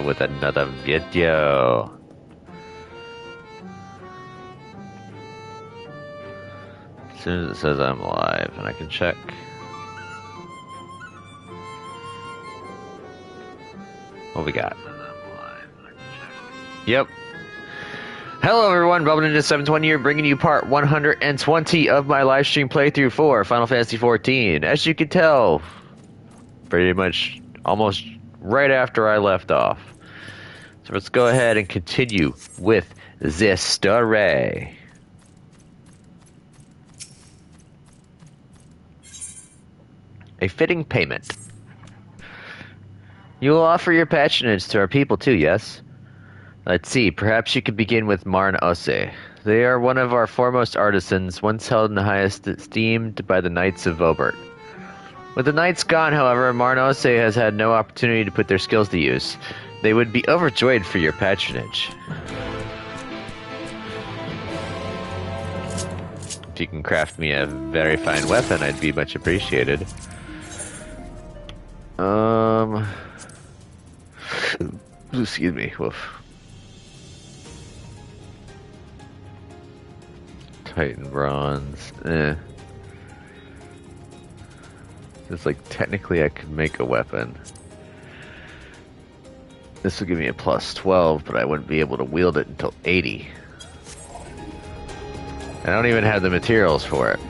with another video. As soon as it says I'm live, and I can check. What we got? Yep. Hello everyone, Bubble Ninja 720 here, bringing you part 120 of my live stream playthrough for Final Fantasy XIV. As you can tell, pretty much almost right after I left off. So let's go ahead and continue with this story. A fitting payment. You will offer your patronage to our people too, yes? Let's see, perhaps you could begin with Marn Ose. They are one of our foremost artisans, once held in the highest esteem by the Knights of Vobert. With the Knights gone, however, Marn Ose has had no opportunity to put their skills to use. They would be overjoyed for your patronage. If you can craft me a very fine weapon, I'd be much appreciated. Excuse me, woof. Titan bronze, It's like, technically I could make a weapon. This would give me a plus 12, but I wouldn't be able to wield it until 80. I don't even have the materials for it.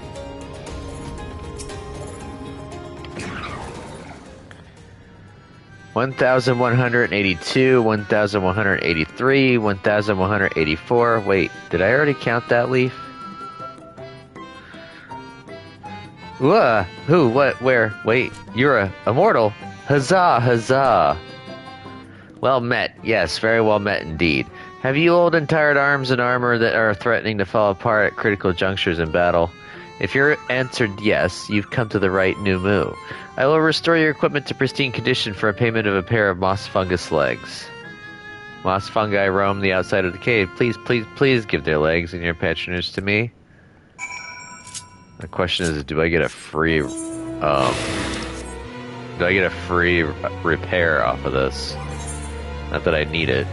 $1,182, $1,183, $1,184. Wait, did I already count that leaf? Who? What? Where? Wait, you're a immortal. Huzzah, huzzah. Well met. Yes, very well met indeed. Have you old and tired arms and armor that are threatening to fall apart at critical junctures in battle? If you're answered yes, you've come to the right new moo. I will restore your equipment to pristine condition for a payment of a pair of moss fungus legs. Moss fungi roam the outside of the cave. Please, please, please give their legs and your patronage to me. The question is, do I get a free, repair off of this? Not that I need it.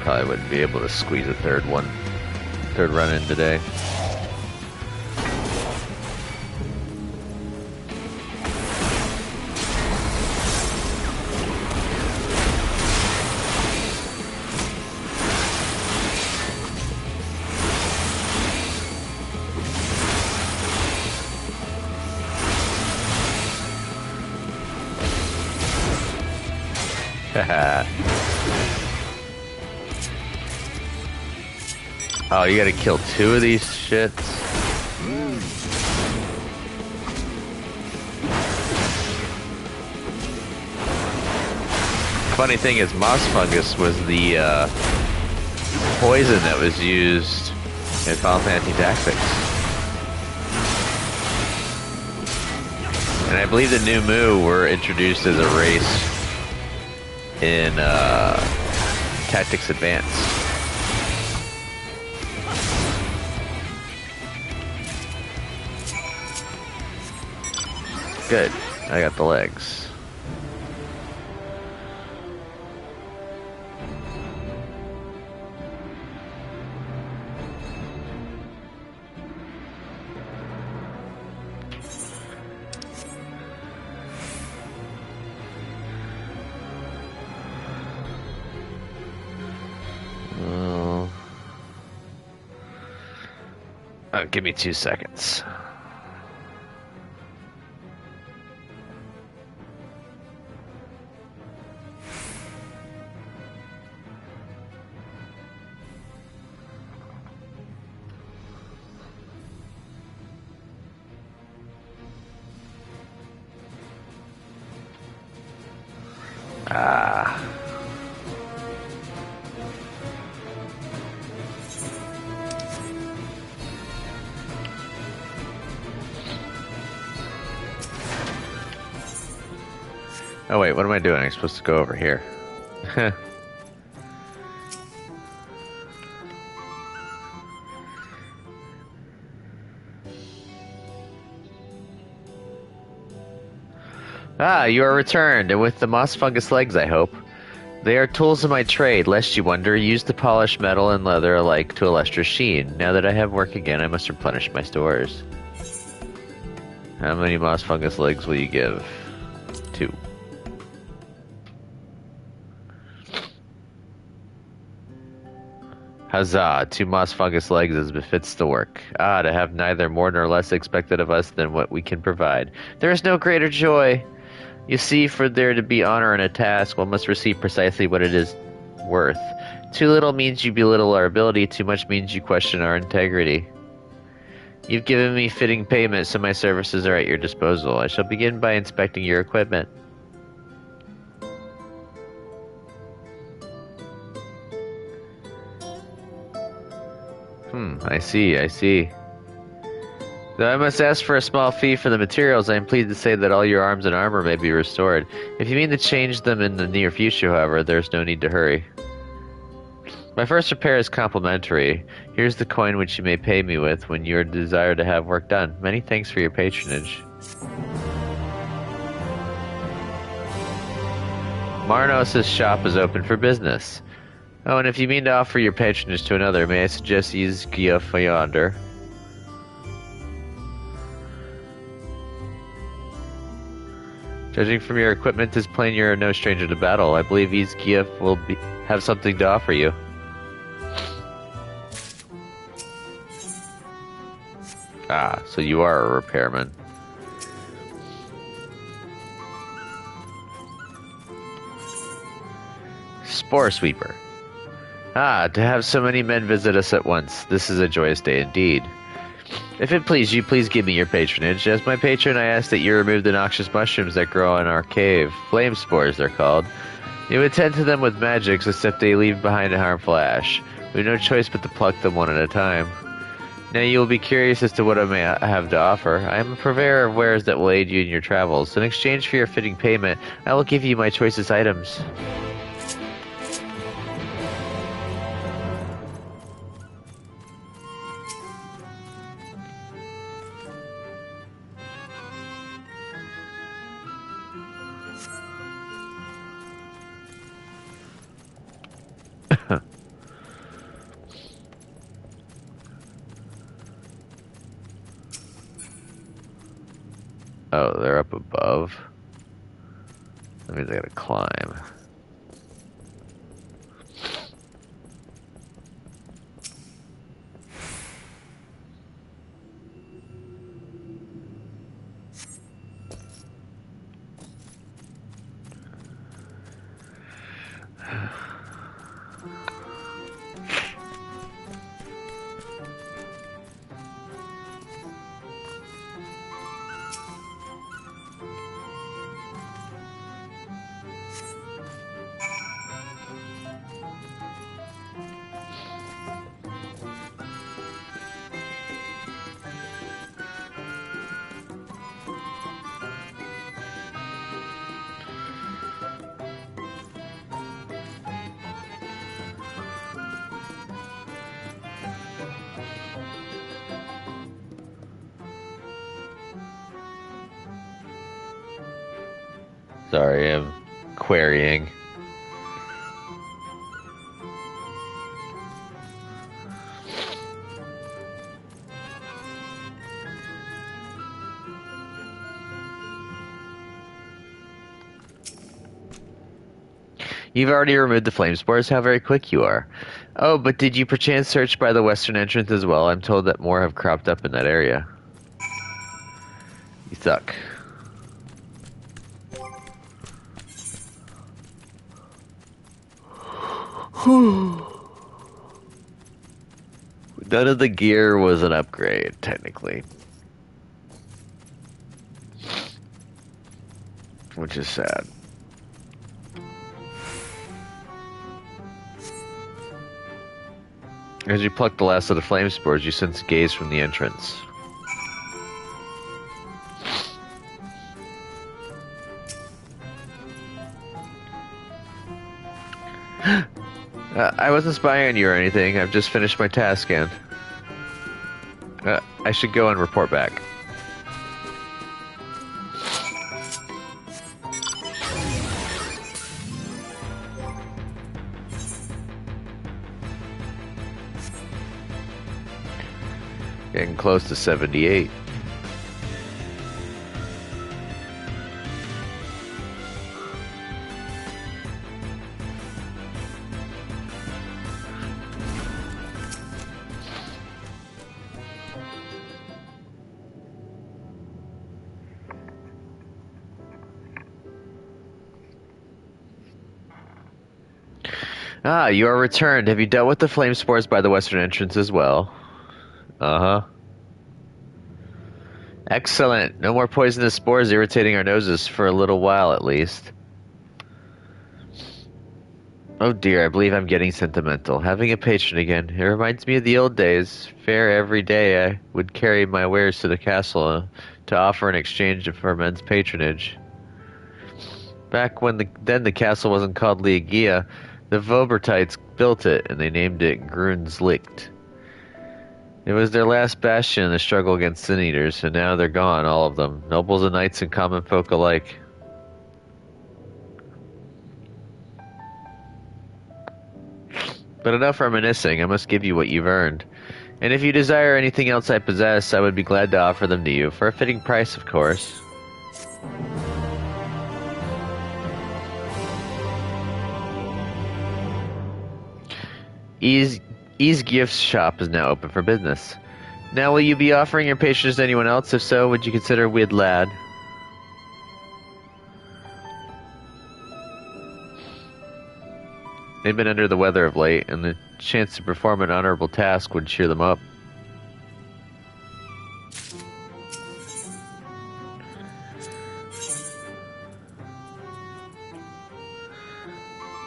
Probably wouldn't be able to squeeze a third run in today. Haha. Oh, you gotta kill two of these shits? Funny thing is, moss fungus was the poison that was used in Final Fantasy Tactics. And I believe the new Mu were introduced as a race in Tactics Advance. Good. I got the legs. Give me 2 seconds. Oh wait, what am I doing? I'm supposed to go over here. Ah, you are returned, and with the moss fungus legs, I hope. They are tools of my trade, lest you wonder, used to polish metal and leather alike to a lustrous sheen. Now that I have work again, I must replenish my stores. How many moss fungus legs will you give? 2. Huzzah! 2 moss fungus legs as befits the work. Ah, to have neither more nor less expected of us than what we can provide. There is no greater joy! You see, for there to be honor in a task, one must receive precisely what it is worth. Too little means you belittle our ability, too much means you question our integrity. You've given me fitting payment, so my services are at your disposal. I shall begin by inspecting your equipment. I see. Though I must ask for a small fee for the materials, I am pleased to say that all your arms and armor may be restored. If you mean to change them in the near future, however, there is no need to hurry. My first repair is complimentary. Here's the coin which you may pay me with when you desire to have work done. Many thanks for your patronage. Marnos' shop is open for business. Oh, and if you mean to offer your patronage to another, may I suggest XIV yonder? Judging from your equipment, 'tis plain you're no stranger to battle. I believe XIV will have something to offer you. Ah, so you are a repairman. Spore Sweeper. Ah, to have so many men visit us at once. This is a joyous day indeed. If it please you, please give me your patronage. As my patron, I ask that you remove the noxious mushrooms that grow in our cave. Flame spores, they're called. You attend to them with magics, except they leave behind a harmful ash. We have no choice but to pluck them one at a time. Now you will be curious as to what I may have to offer. I am a purveyor of wares that will aid you in your travels. In exchange for your fitting payment, I will give you my choicest items. Oh, they're up above. That means I gotta climb. Sorry, I'm querying. You've already removed the flame spores? How very quick you are. Oh, but did you perchance search by the western entrance as well? I'm told that more have cropped up in that area. You suck. None of the gear was an upgrade, technically. Which is sad. As you pluck the last of the flame spores, you sense gaze from the entrance. I wasn't spying on you or anything. I've just finished my task, and I should go and report back. Getting close to 78. Ah, you are returned. Have you dealt with the flame spores by the western entrance as well? Uh-huh. Excellent. No more poisonous spores irritating our noses for a little while at least. Oh dear, I believe I'm getting sentimental. Having a patron again. It reminds me of the old days. Fair every day I would carry my wares to the castle to offer in exchange for men's patronage. Back when then the castle wasn't called Liagia, the Vobertites built it and they named it Grunslicht. It was their last bastion in the struggle against sin eaters, and now they're gone, all of them. Nobles and knights and common folk alike. But enough reminiscing, I must give you what you've earned. And if you desire anything else I possess, I would be glad to offer them to you, for a fitting price, of course. Ease Gifts shop is now open for business. Now will you be offering your patronage to anyone else? If so, would you consider a wid lad? They've been under the weather of late, and the chance to perform an honorable task would cheer them up.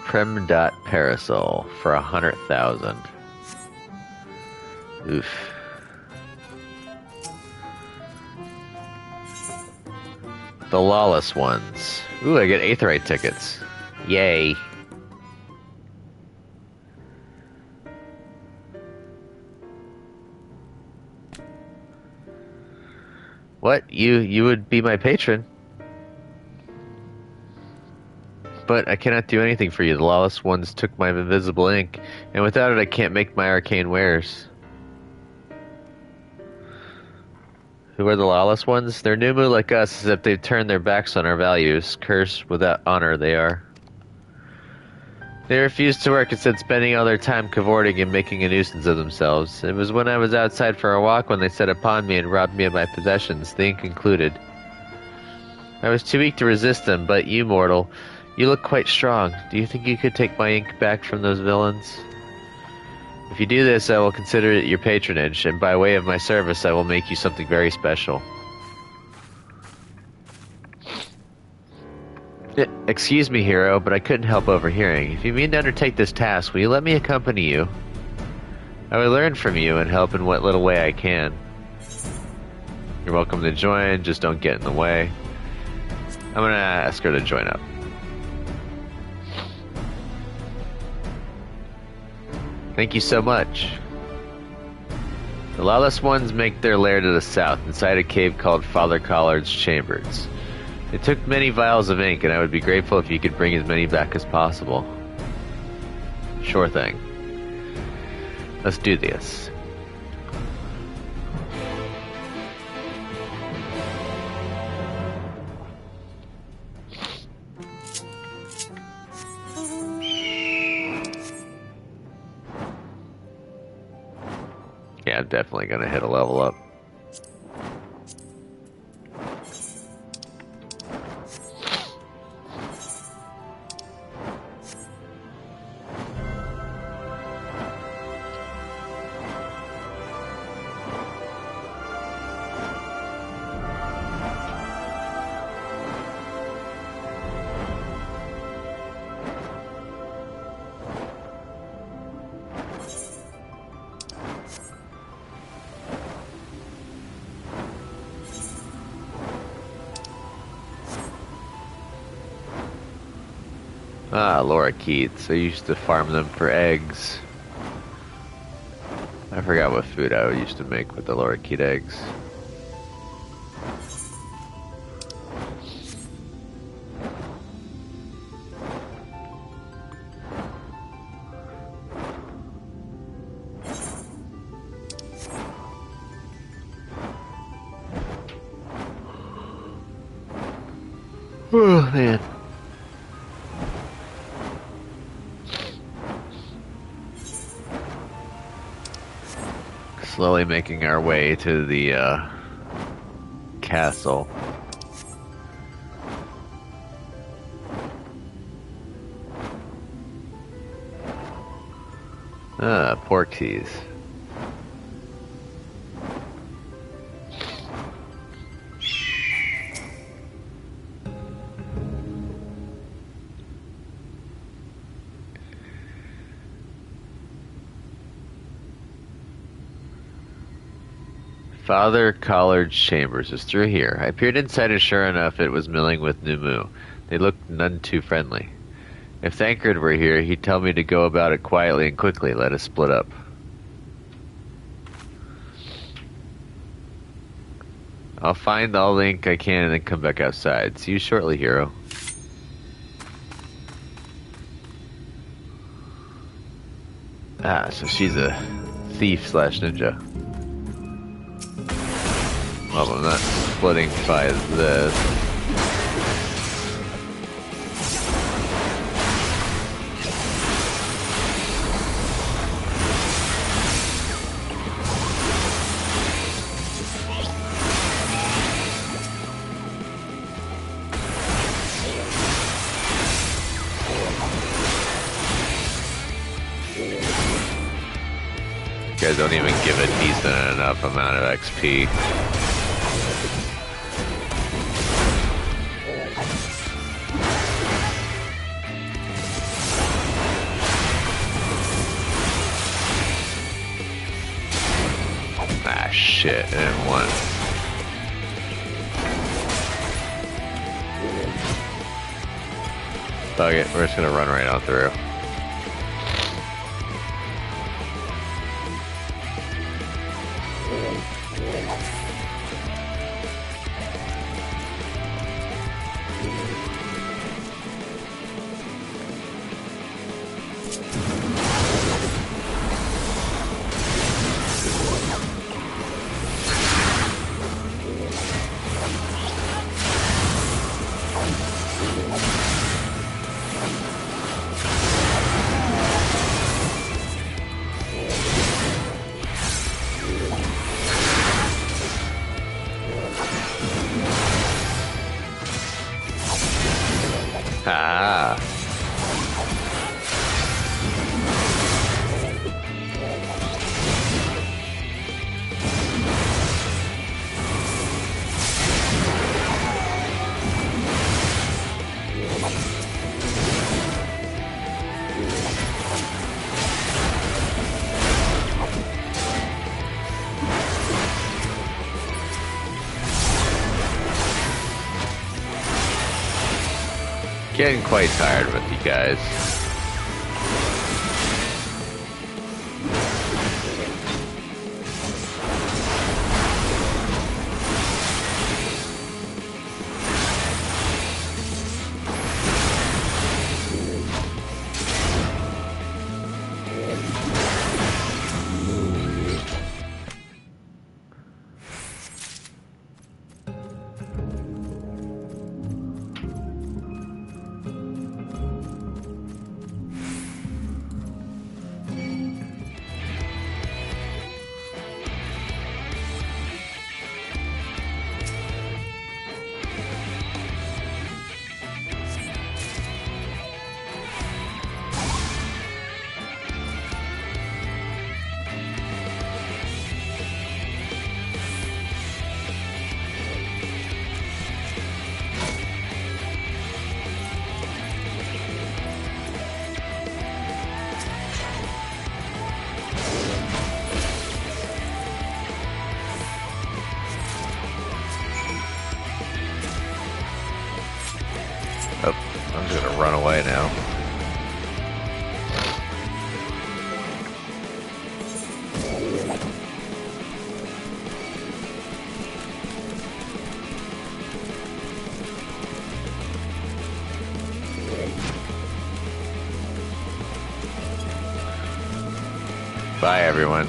Prem dot parasol for 100,000. Oof. The lawless ones. Ooh, I get Aetherite tickets. Yay. What? You would be my patron? But I cannot do anything for you. The lawless ones took my invisible ink, and without it I can't make my arcane wares. Who are the lawless ones? They're Numu like us, except they've turned their backs on our values. Cursed without honor they are. They refuse to work, instead spending all their time cavorting and making a nuisance of themselves. It was when I was outside for a walk when they set upon me and robbed me of my possessions, the ink included. I was too weak to resist them, but you, mortal, you look quite strong. Do you think you could take my ink back from those villains? If you do this, I will consider it your patronage, and by way of my service I will make you something very special. Excuse me, hero, but I couldn't help overhearing. If you mean to undertake this task, will you let me accompany you? I will learn from you and help in what little way I can. You're welcome to join, just don't get in the way. I'm gonna ask her to join up. Thank you so much. The lawless ones make their lair to the south, inside a cave called Father Collard's Chambers. It took many vials of ink, and I would be grateful if you could bring as many back as possible. Sure thing. Let's do this. Yeah, I'm definitely gonna hit a level up. Ah, lorikeets. I used to farm them for eggs. I forgot what food I used to make with the lorikeet eggs. Oh, man. Slowly making our way to the castle. Ah, pork teas. Father Collard's chambers is through here. I peered inside and sure enough it was milling with Numu. They looked none too friendly. If Thancred were here, he'd tell me to go about it quietly and quickly, let us split up. I'll find all the ink I can and then come back outside. See you shortly, hero. Ah, so she's a thief slash ninja. Well, I'm not splitting by this. You guys don't even give a decent enough amount of XP. Ah, shit, and one. Fuck it, we're just gonna run right on through. Ah. Getting quite tired with you guys. Oh, I'm just gonna run away now. Bye, everyone.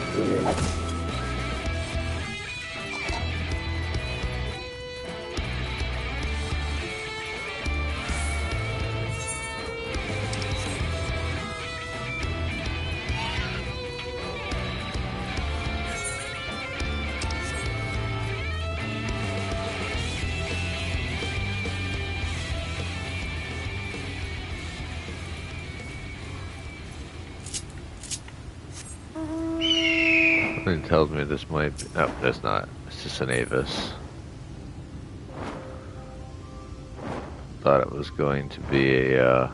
Something tells me this might be... No, that's not. It's just an Avis. Thought it was going to be a,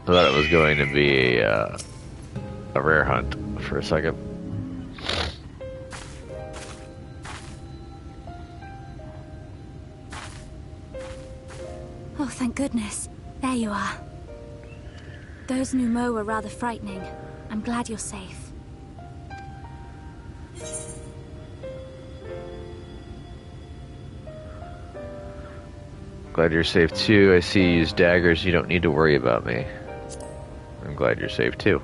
thought it was going to be a rare hunt for a second. Oh, thank goodness. There you are. Those Numo were rather frightening. I'm glad you're safe. Glad you're safe too. I see you use daggers. You don't need to worry about me. I'm glad you're safe too.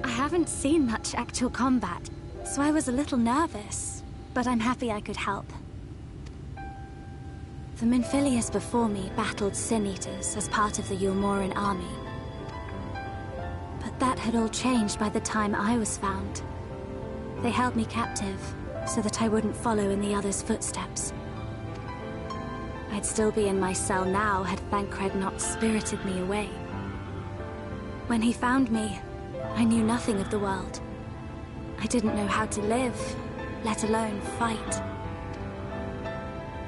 I haven't seen much actual combat, so I was a little nervous, but I'm happy I could help. The Minfilius before me battled Sin Eaters as part of the Yulmoran army. But that had all changed by the time I was found. They held me captive, so that I wouldn't follow in the others' footsteps. I'd still be in my cell now had Thancred not spirited me away. When he found me, I knew nothing of the world. I didn't know how to live, let alone fight.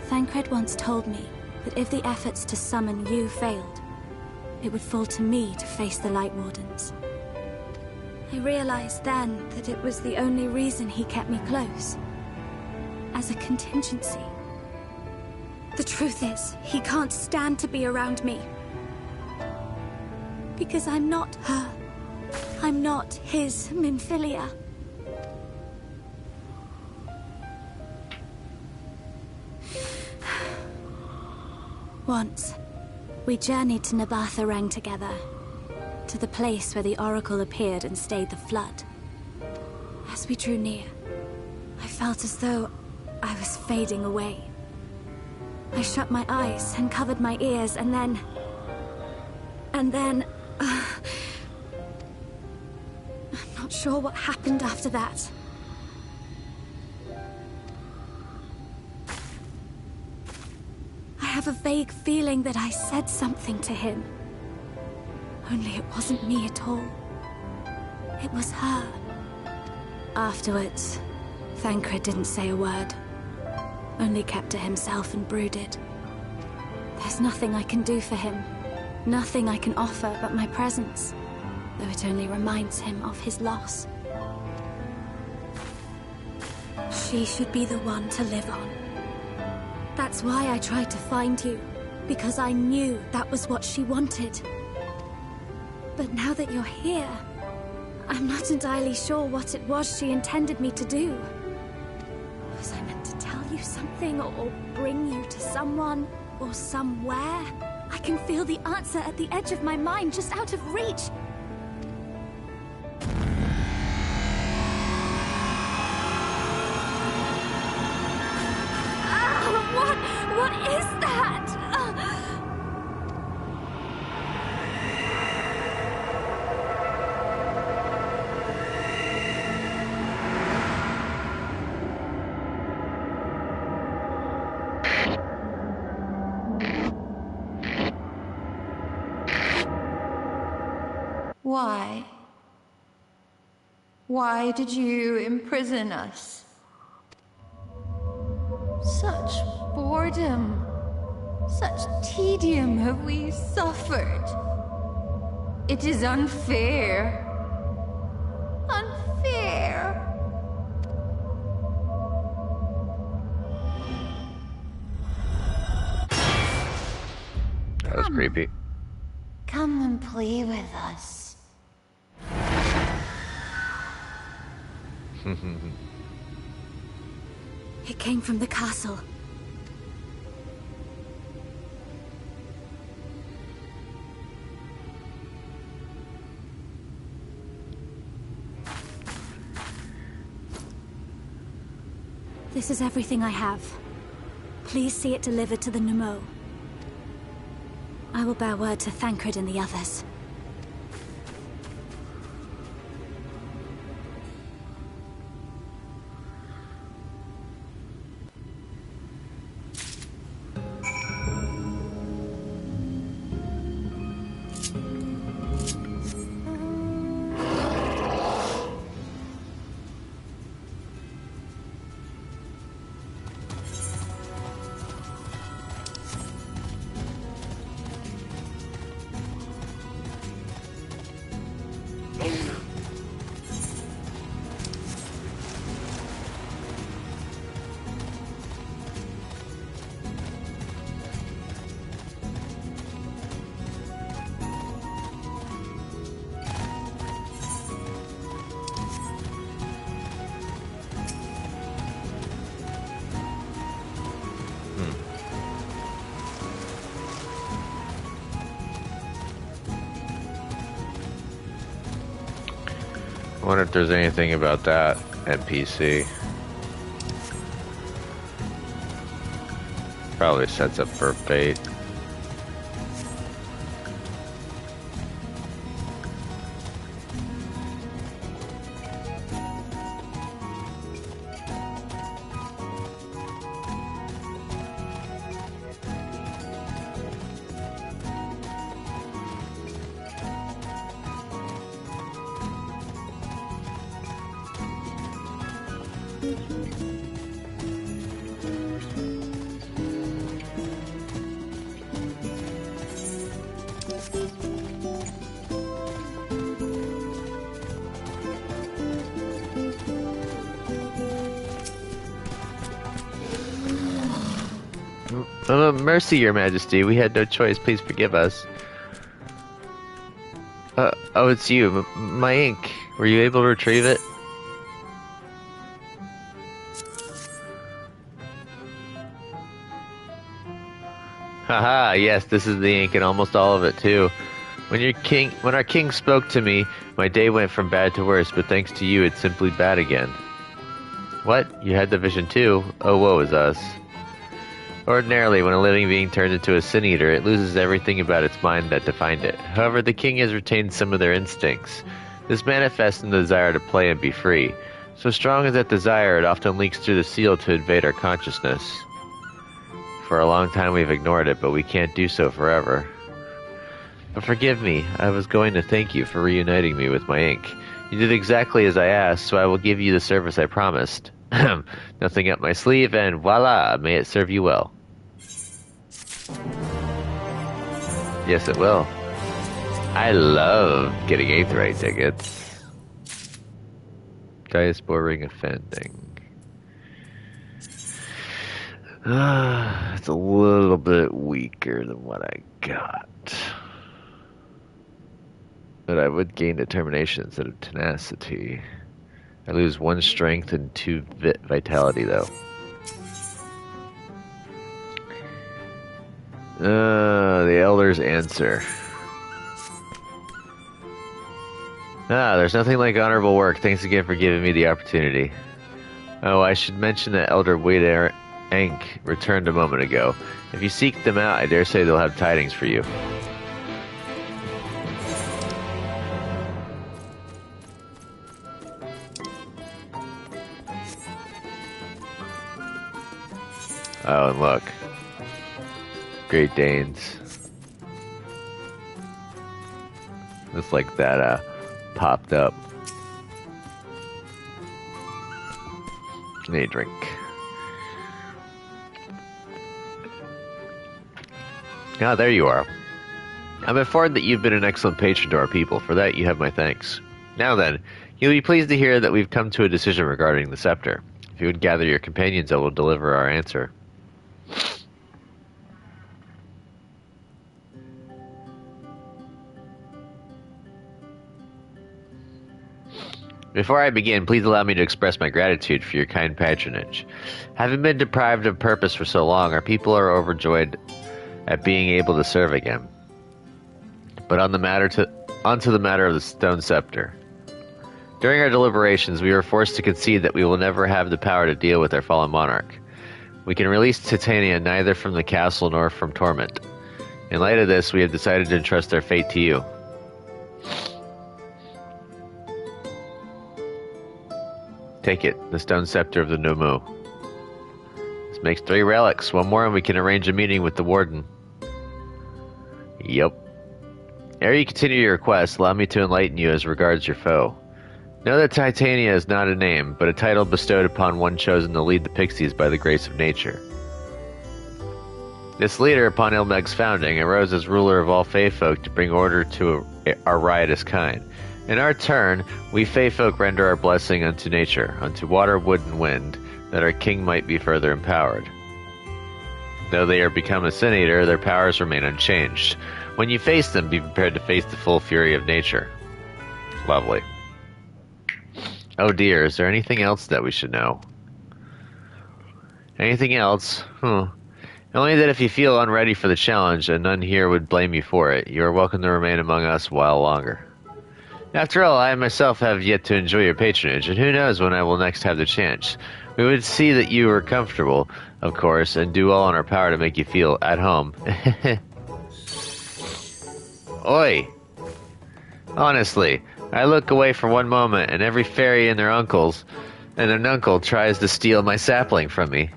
Thancred once told me that if the efforts to summon you failed, it would fall to me to face the Light Wardens. I realized then that it was the only reason he kept me close. As a contingency. The truth is, he can't stand to be around me. Because I'm not her. I'm not his Minfilia. Once, we journeyed to Nabatha together, to the place where the Oracle appeared and stayed the flood. As we drew near, I felt as though I was fading away. I shut my eyes and covered my ears, and then... I'm not sure what happened after that. I have a vague feeling that I said something to him. Only it wasn't me at all. It was her. Afterwards, Thancred didn't say a word. Only kept to himself and brooded. There's nothing I can do for him. Nothing I can offer but my presence. Though it only reminds him of his loss. She should be the one to live on. That's why I tried to find you, because I knew that was what she wanted. But now that you're here, I'm not entirely sure what it was she intended me to do. Was I meant to tell you something, or bring you to someone, or somewhere? I can feel the answer at the edge of my mind, just out of reach. What is that? Why? Why did you imprison us? Such boredom, such tedium have we suffered. It is unfair. Unfair. That was creepy. Come and play with us. It came from the castle. This is everything I have. Please see it delivered to the Nemo. I will bear word to Thancred and the others. I wonder if there's anything about that NPC. Probably sets up for fate. Mercy, Your Majesty. We had no choice. Please forgive us. Oh, it's you. My ink. Were you able to retrieve it? Haha, yes, this is the ink and almost all of it, too. When our king spoke to me, my day went from bad to worse, but thanks to you, it's simply bad again. What? You had the vision, too? Oh, woe is us. Ordinarily, when a living being turns into a sin eater, it loses everything about its mind that defined it. However, the king has retained some of their instincts. This manifests in the desire to play and be free. So strong is that desire, it often leaks through the seal to invade our consciousness. For a long time we've ignored it, but we can't do so forever. But forgive me, I was going to thank you for reuniting me with my ink. You did exactly as I asked, so I will give you the service I promised. Nothing up my sleeve, and voila, may it serve you well. Yes, it will. I love getting Aetheryte tickets. Diaspora Ring Offending. It's a little bit weaker than what I got. But I would gain determination instead of tenacity. I lose 1 strength and 2 vitality, though. The Elder's Answer. There's nothing like honorable work. Thanks again for giving me the opportunity. Oh, I should mention that Elder Wade Ank returned a moment ago. If you seek them out, I dare say they'll have tidings for you. Oh, and look. Great Danes. Just like that, popped up. Need a drink. Ah, there you are. I'm informed that you've been an excellent patron to our people. For that, you have my thanks. Now then, you'll be pleased to hear that we've come to a decision regarding the scepter. If you would gather your companions, I will deliver our answer. Before I begin, please allow me to express my gratitude for your kind patronage. Having been deprived of purpose for so long, our people are overjoyed at being able to serve again. But onto the matter of the stone scepter. During our deliberations, we were forced to concede that we will never have the power to deal with our fallen monarch. We can release Titania neither from the castle nor from torment. In light of this, we have decided to entrust our fate to you. Take it, the stone scepter of the Nomu. This makes 3 relics. 1 more and we can arrange a meeting with the warden. Yup. Ere you continue your quest, allow me to enlighten you as regards your foe. Know that Titania is not a name, but a title bestowed upon one chosen to lead the pixies by the grace of nature. This leader, upon Ilmeg's founding, arose as ruler of all Fey folk to bring order to our riotous kind. In our turn, we Fey folk render our blessing unto nature, unto water, wood, and wind, that our king might be further empowered. Though they are become a sin eater, their powers remain unchanged. When you face them, be prepared to face the full fury of nature. Lovely. Oh dear, is there anything else that we should know? Anything else? Only that if you feel unready for the challenge, and none here would blame you for it, you are welcome to remain among us a while longer. After all, I myself have yet to enjoy your patronage, and who knows when I will next have the chance. We would see that you are comfortable, of course, and do all in our power to make you feel at home. Oi! Honestly, I look away for one moment, and every fairy and their uncles and an uncle tries to steal my sapling from me.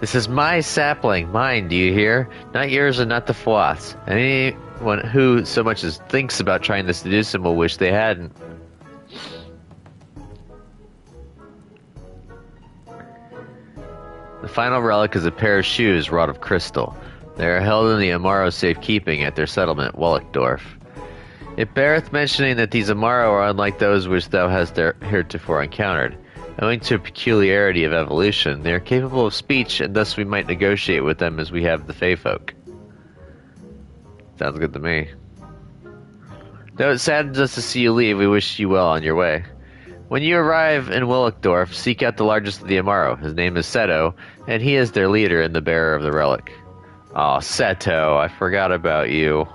This is my sapling, mine, do you hear? Not yours and not the Fwath's. And anyone who so much as thinks about trying to seduce him will wish they hadn't. The final relic is a pair of shoes wrought of crystal. They are held in the Amaro safekeeping at their settlement, Wallachdorf. It beareth mentioning that these Amaro are unlike those which thou hast heretofore encountered. Owing to a peculiarity of evolution, they are capable of speech, and thus we might negotiate with them as we have the Fey folk. Sounds good to me. Though it saddens us to see you leave, we wish you well on your way. When you arrive in Wallachdorf, seek out the largest of the Amaro. His name is Seto, and he is their leader and the bearer of the relic. Aw, Seto, I forgot about you.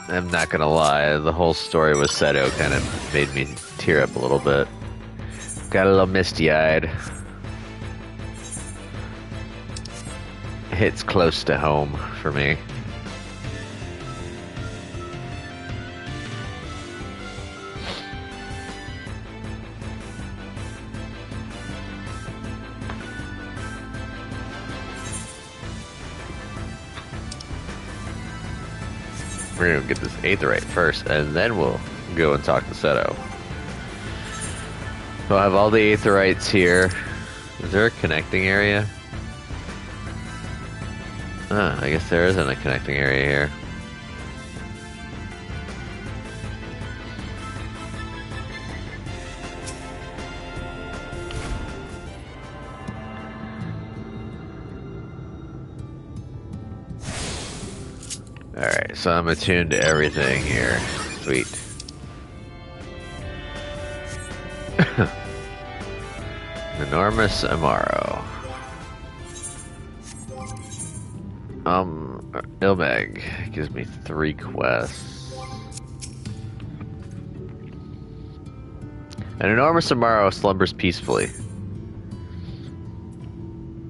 I'm not gonna lie, the whole story with Seto kind of made me tear up a little bit. Got a little misty-eyed. Hits close to home for me. We're gonna get this Aetherite first, and then we'll go and talk to Seto. We'll have all the Aetherites here. Is there a connecting area? I guess there isn't a connecting area here. Alright, so I'm attuned to everything here. Sweet. Enormous Amaro. Ilmeg gives me 3 quests. An enormous Amaro slumbers peacefully.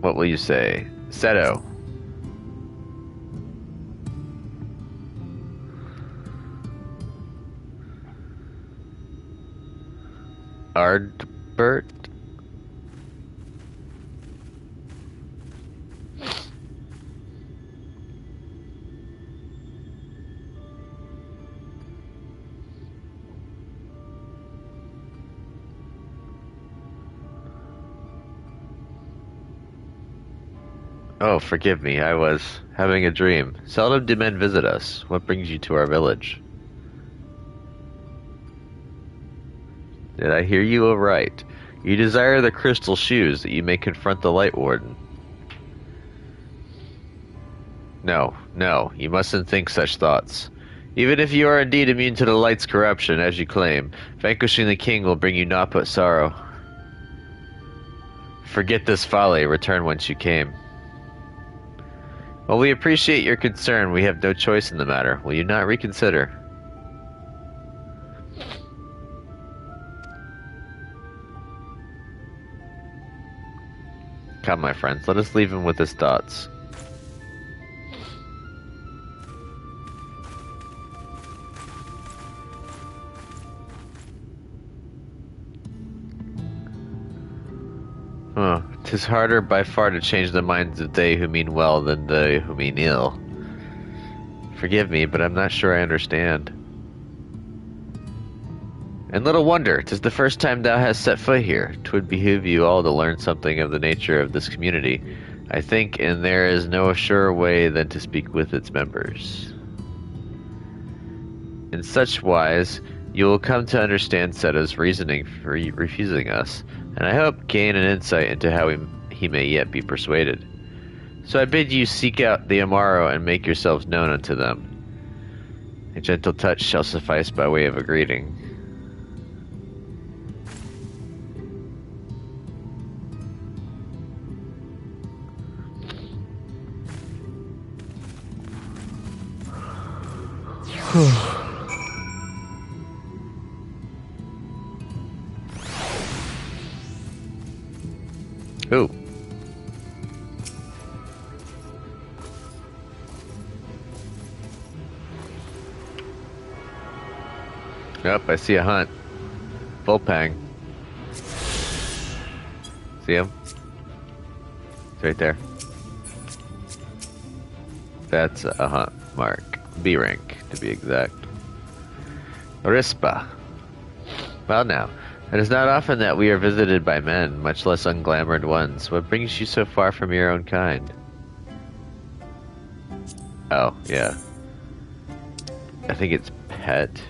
What will you say? Seto. Ardbert? Oh, forgive me, I was having a dream. Seldom do men visit us. What brings you to our village? Did I hear you aright? You desire the crystal shoes that you may confront the Light Warden. No, no, you mustn't think such thoughts. Even if you are indeed immune to the Light's corruption, as you claim, vanquishing the king will bring you naught but sorrow. Forget this folly. Return whence you came. While we appreciate your concern, we have no choice in the matter. Will you not reconsider? Come, my friends, let us leave him with his thoughts. Huh. 'Tis harder by far to change the minds of they who mean well than they who mean ill. Forgive me, but I'm not sure I understand. And little wonder, 'tis the first time thou hast set foot here. 'Twould behoove you all to learn something of the nature of this community, I think, and there is no surer way than to speak with its members. In such wise, you will come to understand Seto's reasoning for refusing us, and I hope gain an insight into how he may yet be persuaded. So I bid you seek out the Amaro and make yourselves known unto them. A gentle touch shall suffice by way of a greeting. Ooh. Yep, I see a hunt. Full pang. See him? It's right there. That's a hunt mark. B rank, to be exact. Rispa. Well now, it is not often that we are visited by men, much less unglamoured ones. What brings you so far from your own kind? Oh, yeah. I think it's pet.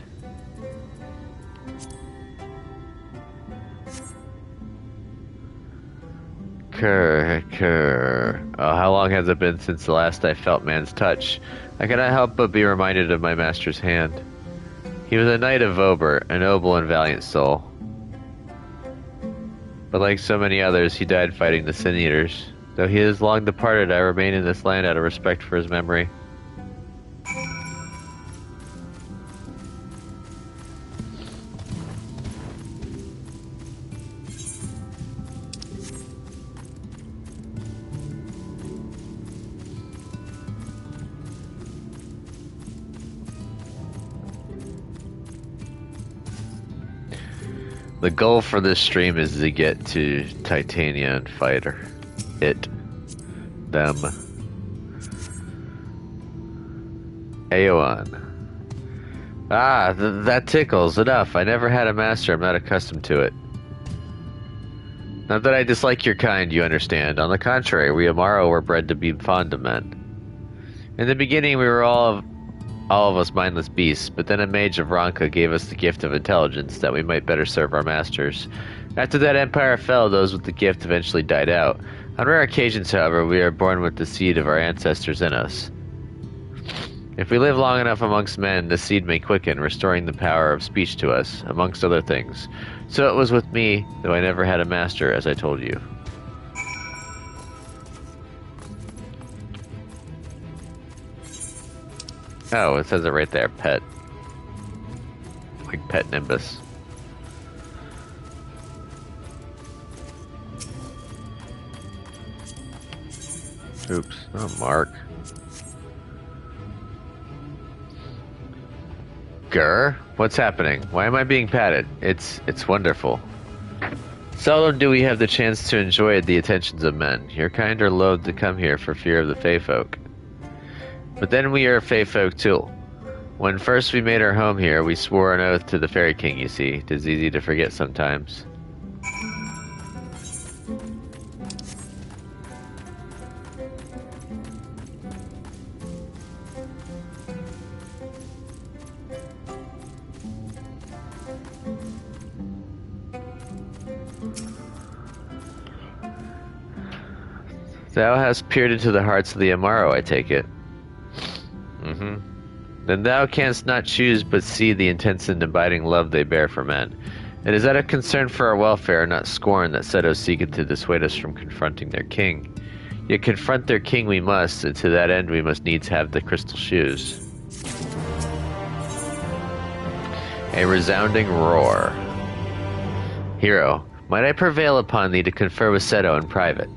Kerr. Oh, how long has it been since the last I felt man's touch? I cannot help but be reminded of my master's hand. He was a knight of Vober, a noble and valiant soul. But like so many others, he died fighting the Sin Eaters. Though he is long departed, I remain in this land out of respect for his memory. The goal for this stream is to get to Titania and fight her. Them. Aoan. Ah, that tickles. Enough. I never had a master. I'm not accustomed to it. Not that I dislike your kind, you understand. On the contrary, we Amaro were bred to be fond of men. In the beginning, we were all of us mindless beasts, but then a mage of Ronka gave us the gift of intelligence that we might better serve our masters. After that empire fell, those with the gift eventually died out. On rare occasions, however, we are born with the seed of our ancestors in us. If we live long enough amongst men, the seed may quicken, restoring the power of speech to us, amongst other things. So it was with me, though I never had a master, as I told you. Oh, it says it right there, pet. Like pet Nimbus. Oops, oh, Mark. Grr, what's happening? Why am I being patted? It's wonderful. Seldom do we have the chance to enjoy the attentions of men. Your kind are loath to come here for fear of the Fey folk. But then we are Fey folk too. When first we made our home here, we swore an oath to the Fairy King, you see. It is easy to forget sometimes. Thou hast peered into the hearts of the Amaro, I take it. Then thou canst not choose but see the intense and abiding love they bear for men. It is out of concern for our welfare, not scorn, that Seto seeketh to dissuade us from confronting their king. Yet confront their king we must, and to that end we must needs have the crystal shoes. A resounding roar. Hero, might I prevail upon thee to confer with Seto in private?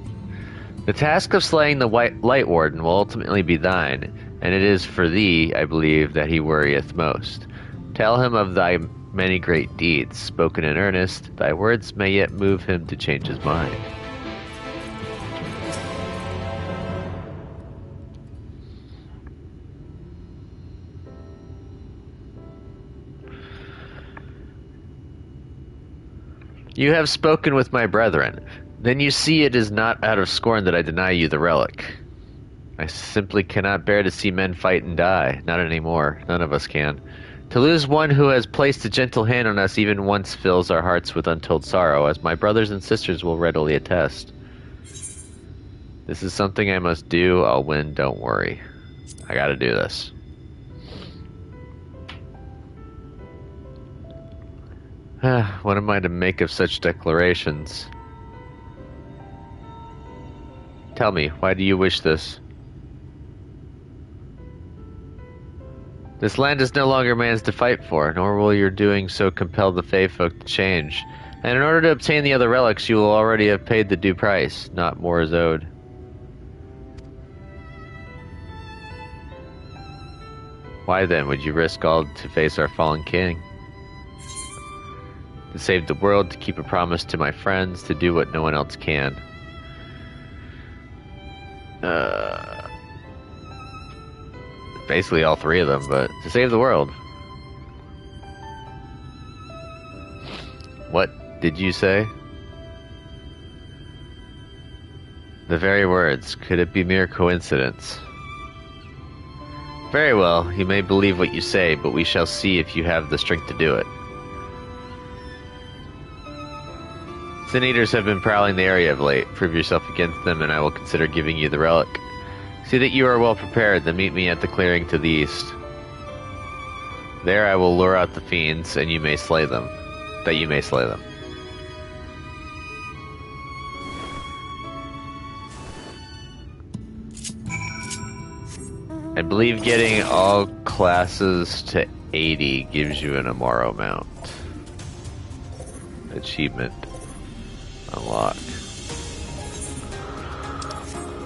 The task of slaying the Light Warden will ultimately be thine, and it is for thee, I believe, that he worrieth most. Tell him of thy many great deeds, spoken in earnest. Thy words may yet move him to change his mind. You have spoken with my brethren. Then you see it is not out of scorn that I deny you the relic. I simply cannot bear to see men fight and die. Not anymore. None of us can. To lose one who has placed a gentle hand on us even once fills our hearts with untold sorrow, as my brothers and sisters will readily attest. This is something I must do. I'll win, don't worry. I gotta do this. What am I to make of such declarations? Tell me, why do you wish this? This land is no longer man's to fight for, nor will your doing so compel the Fae folk to change. And in order to obtain the other relics, you will already have paid the due price. Not more is owed. Why then would you risk all to face our fallen king? To save the world, to keep a promise to my friends, to do what no one else can. Basically all three of them, but to save the world. What did you say? The very words. Could it be mere coincidence? Very well, you may believe what you say, but we shall see if you have the strength to do it. Sin Eaters have been prowling the area of late. Prove yourself against them, and I will consider giving you the relic. See that you are well prepared, then meet me at the clearing to the east. There I will lure out the fiends, and you may slay them. That you may slay them. I believe getting all classes to 80 gives you an Amaro mount. Achievement. Unlock.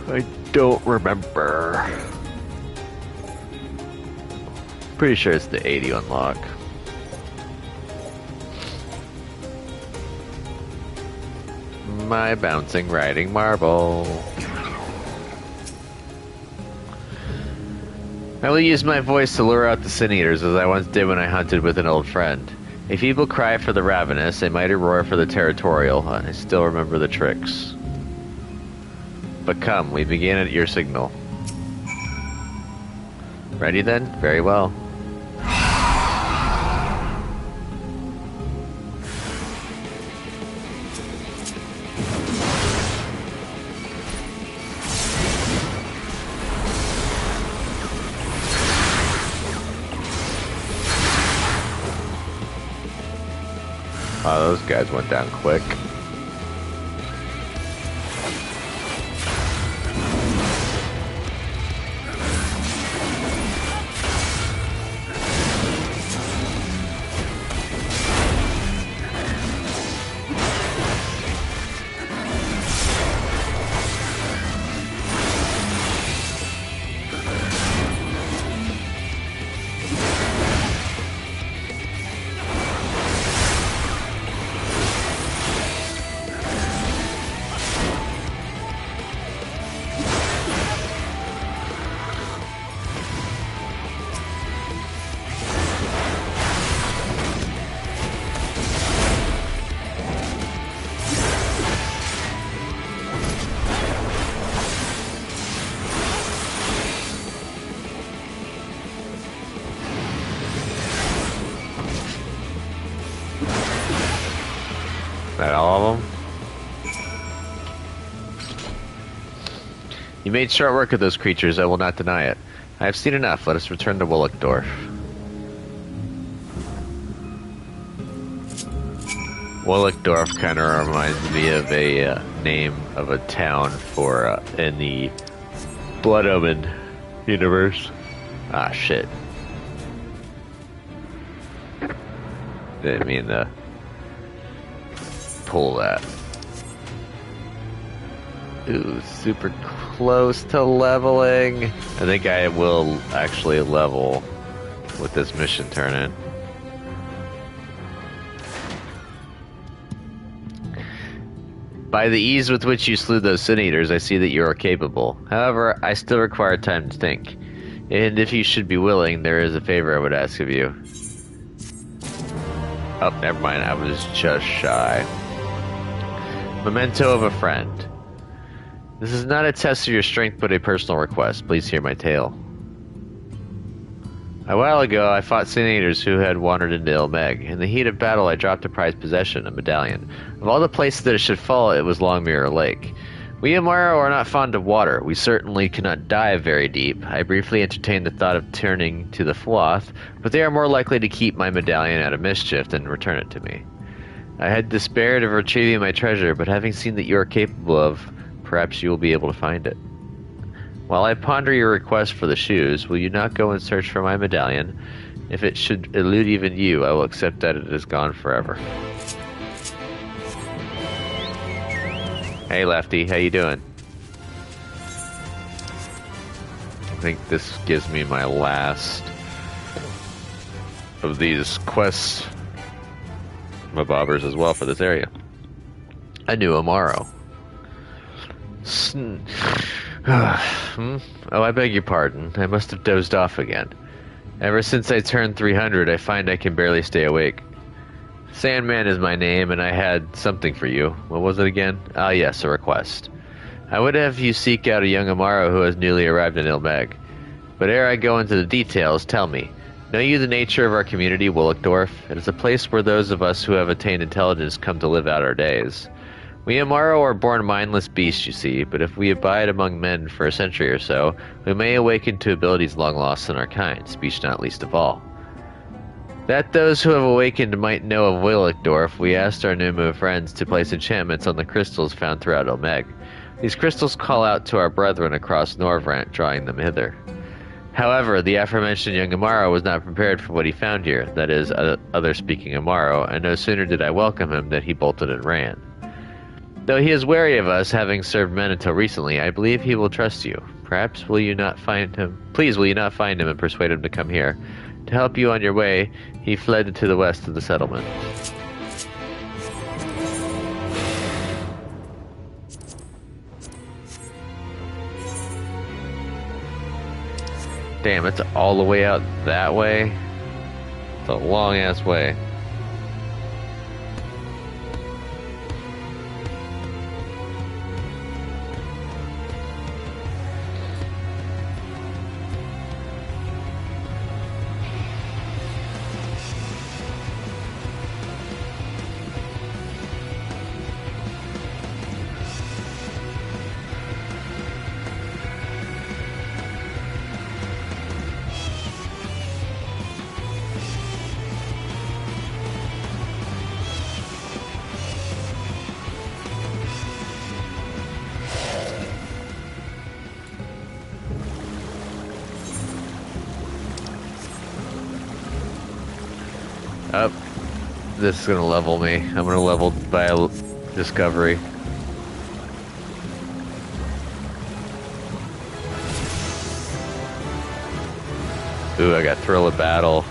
I don't remember. Pretty sure it's the 80 unlock. My bouncing riding marble. I will use my voice to lure out the Sin Eaters as I once did when I hunted with an old friend. A feeble cry for the ravenous, a mighty roar for the territorial. I still remember the tricks. But come, we begin at your signal. Ready then? Very well. Wow, those guys went down quick. That all of them? You made short work of those creatures, I will not deny it. I have seen enough, let us return to Wolleckdorf. Willickdorf kind of reminds me of a name of a town for in the Blood Omen universe. Ah, shit. Didn't mean to pull that. Ooh, super close to leveling. I think I will actually level with this mission turn in. By the ease with which you slew those Sin Eaters, I see that you are capable. However, I still require time to think. And if you should be willing, there is a favor I would ask of you. Oh, never mind, I was just shy. Memento of a friend. This is not a test of your strength, but a personal request. Please hear my tale. A while ago, I fought Sin Eaters who had wandered into Ilmeg. In the heat of battle, I dropped a prized possession, a medallion. Of all the places that it should fall, it was Longmirror Lake. We Amaro are not fond of water. We certainly cannot dive very deep. I briefly entertained the thought of turning to the Floth, but they are more likely to keep my medallion out of mischief than return it to me. I had despaired of retrieving my treasure, but having seen that you are capable of, perhaps you will be able to find it. While I ponder your request for the shoes, will you not go and search for my medallion? If it should elude even you, I will accept that it is gone forever. Hey Lefty, how you doing? I think this gives me my last of these quests. My bobbers as well for this area. A new Amaro. Oh, I beg your pardon. I must have dozed off again. Ever since I turned 300, I find I can barely stay awake. Sandman is my name, and I had something for you. What was it again? Ah, yes, a request. I would have you seek out a young Amaro who has newly arrived in Ilmeg. But ere I go into the details, tell me, know you the nature of our community, Willickdorf? It is a place where those of us who have attained intelligence come to live out our days. We Amaro are born mindless beasts, you see, but if we abide among men for a century or so, we may awaken to abilities long lost in our kind, speech not least of all. That those who have awakened might know of Willickdorf, we asked our new friends to place enchantments on the crystals found throughout Ilmeg. These crystals call out to our brethren across Norvrant, drawing them hither. However, the aforementioned young Amaro was not prepared for what he found here, that is, other-speaking Amaro, and no sooner did I welcome him than he bolted and ran. Though he is wary of us, having served men until recently, I believe he will trust you. Perhaps will you not find him? Please, will you not find him and persuade him to come here? To help you on your way, he fled to the west of the settlement. Damn, it's all the way out that way? It's a long-ass way. Up. This is gonna level me. I'm gonna level by a discovery. Ooh, I got Thrill of Battle.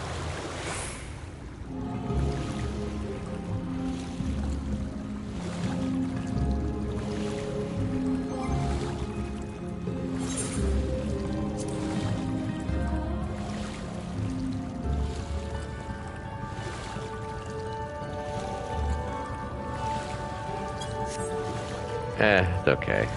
It's okay.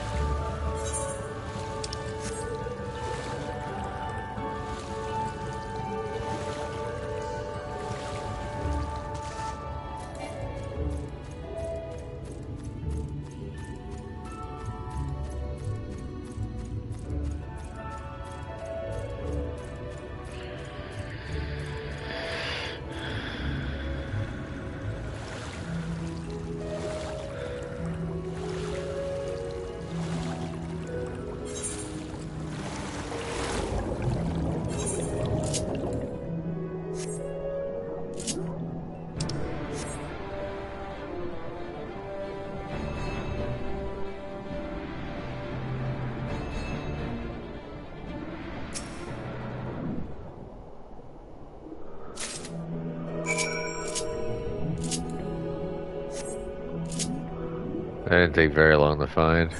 That didn't take very long to find.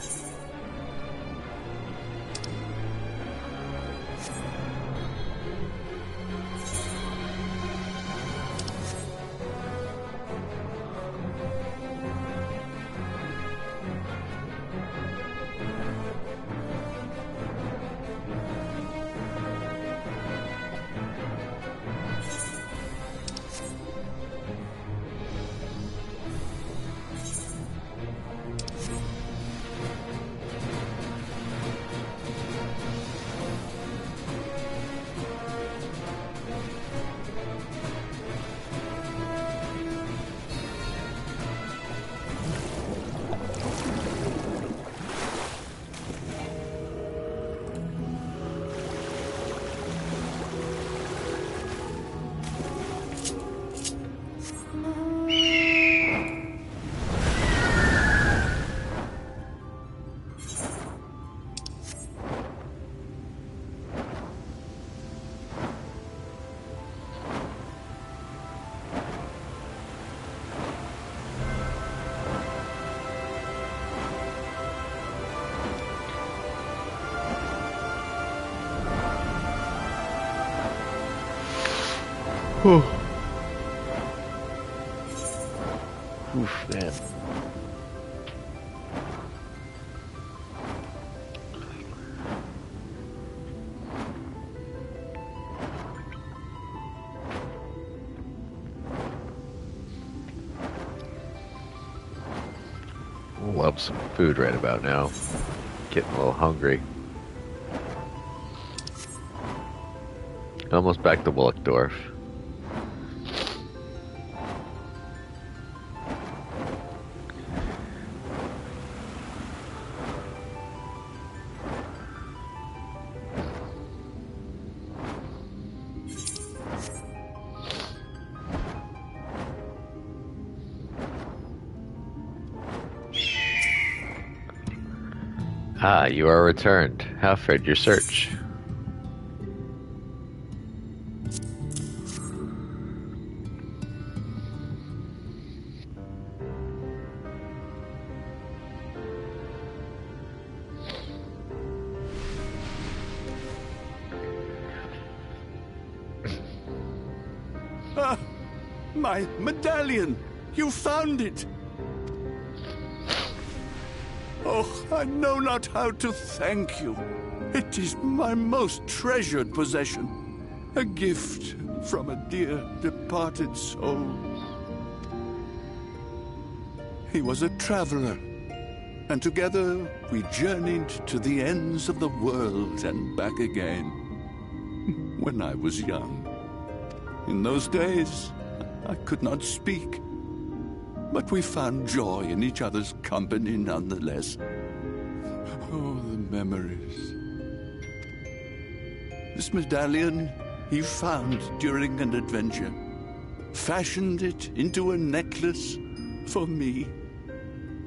Oof, man. We'll love some food right about now. Getting a little hungry. Almost back to Wulkdorf. Ah, you are returned. How fared your search? Ah, my medallion! You found it! Oh, I know not how to thank you. It is my most treasured possession. A gift from a dear departed soul. He was a traveler, and together we journeyed to the ends of the world and back again. When I was young. In those days, I could not speak. But we found joy in each other's company nonetheless. Oh, the memories. This medallion he found during an adventure. Fashioned it into a necklace for me,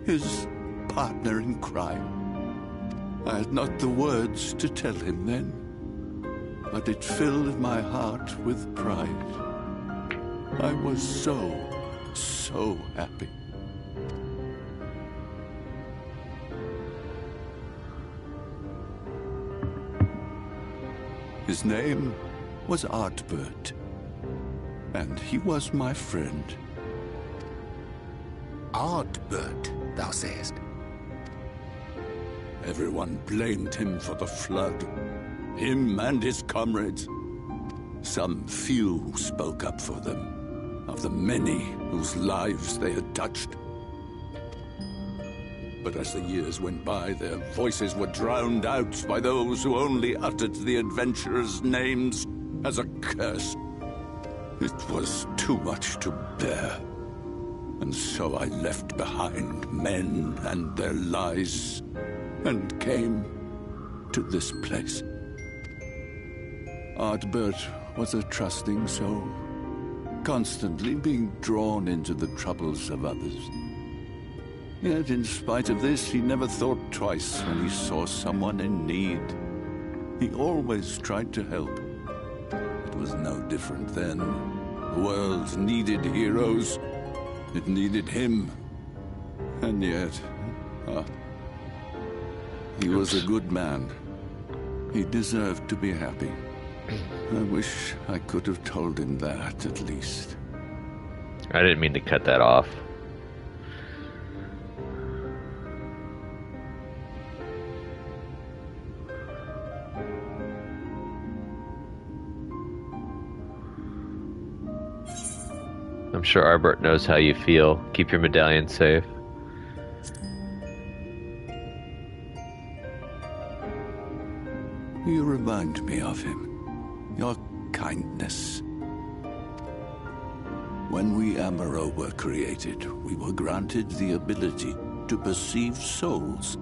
his partner in crime. I had not the words to tell him then, but it filled my heart with pride. I was so happy. His name was Artbert, and he was my friend. Artbert, thou sayest? Everyone blamed him for the flood, him and his comrades. Some few spoke up for them, of the many whose lives they had touched. But as the years went by, their voices were drowned out by those who only uttered the adventurers' names as a curse. It was too much to bear, and so I left behind men and their lies, and came to this place. Artbert was a trusting soul, constantly being drawn into the troubles of others. Yet in spite of this, he never thought twice when he saw someone in need. He always tried to help. It was no different then. The world needed heroes. It needed him. And yet, He was a good man. He deserved to be happy. I wish I could have told him that, at least. I didn't mean to cut that off. I'm sure Arbert knows how you feel. Keep your medallion safe. You remind me of him. Your kindness. When we Amaro were created, we were granted the ability to perceive souls.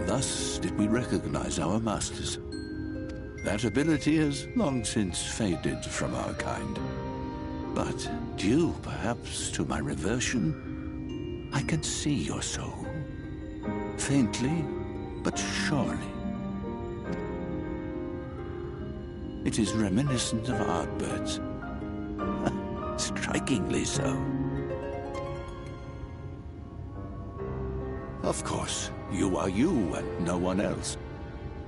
Thus did we recognize our masters. That ability has long since faded from our kind. But due, perhaps, to my reversion, I can see your soul. Faintly, but surely. It is reminiscent of Ardbert's. Strikingly so. Of course, you are you and no one else.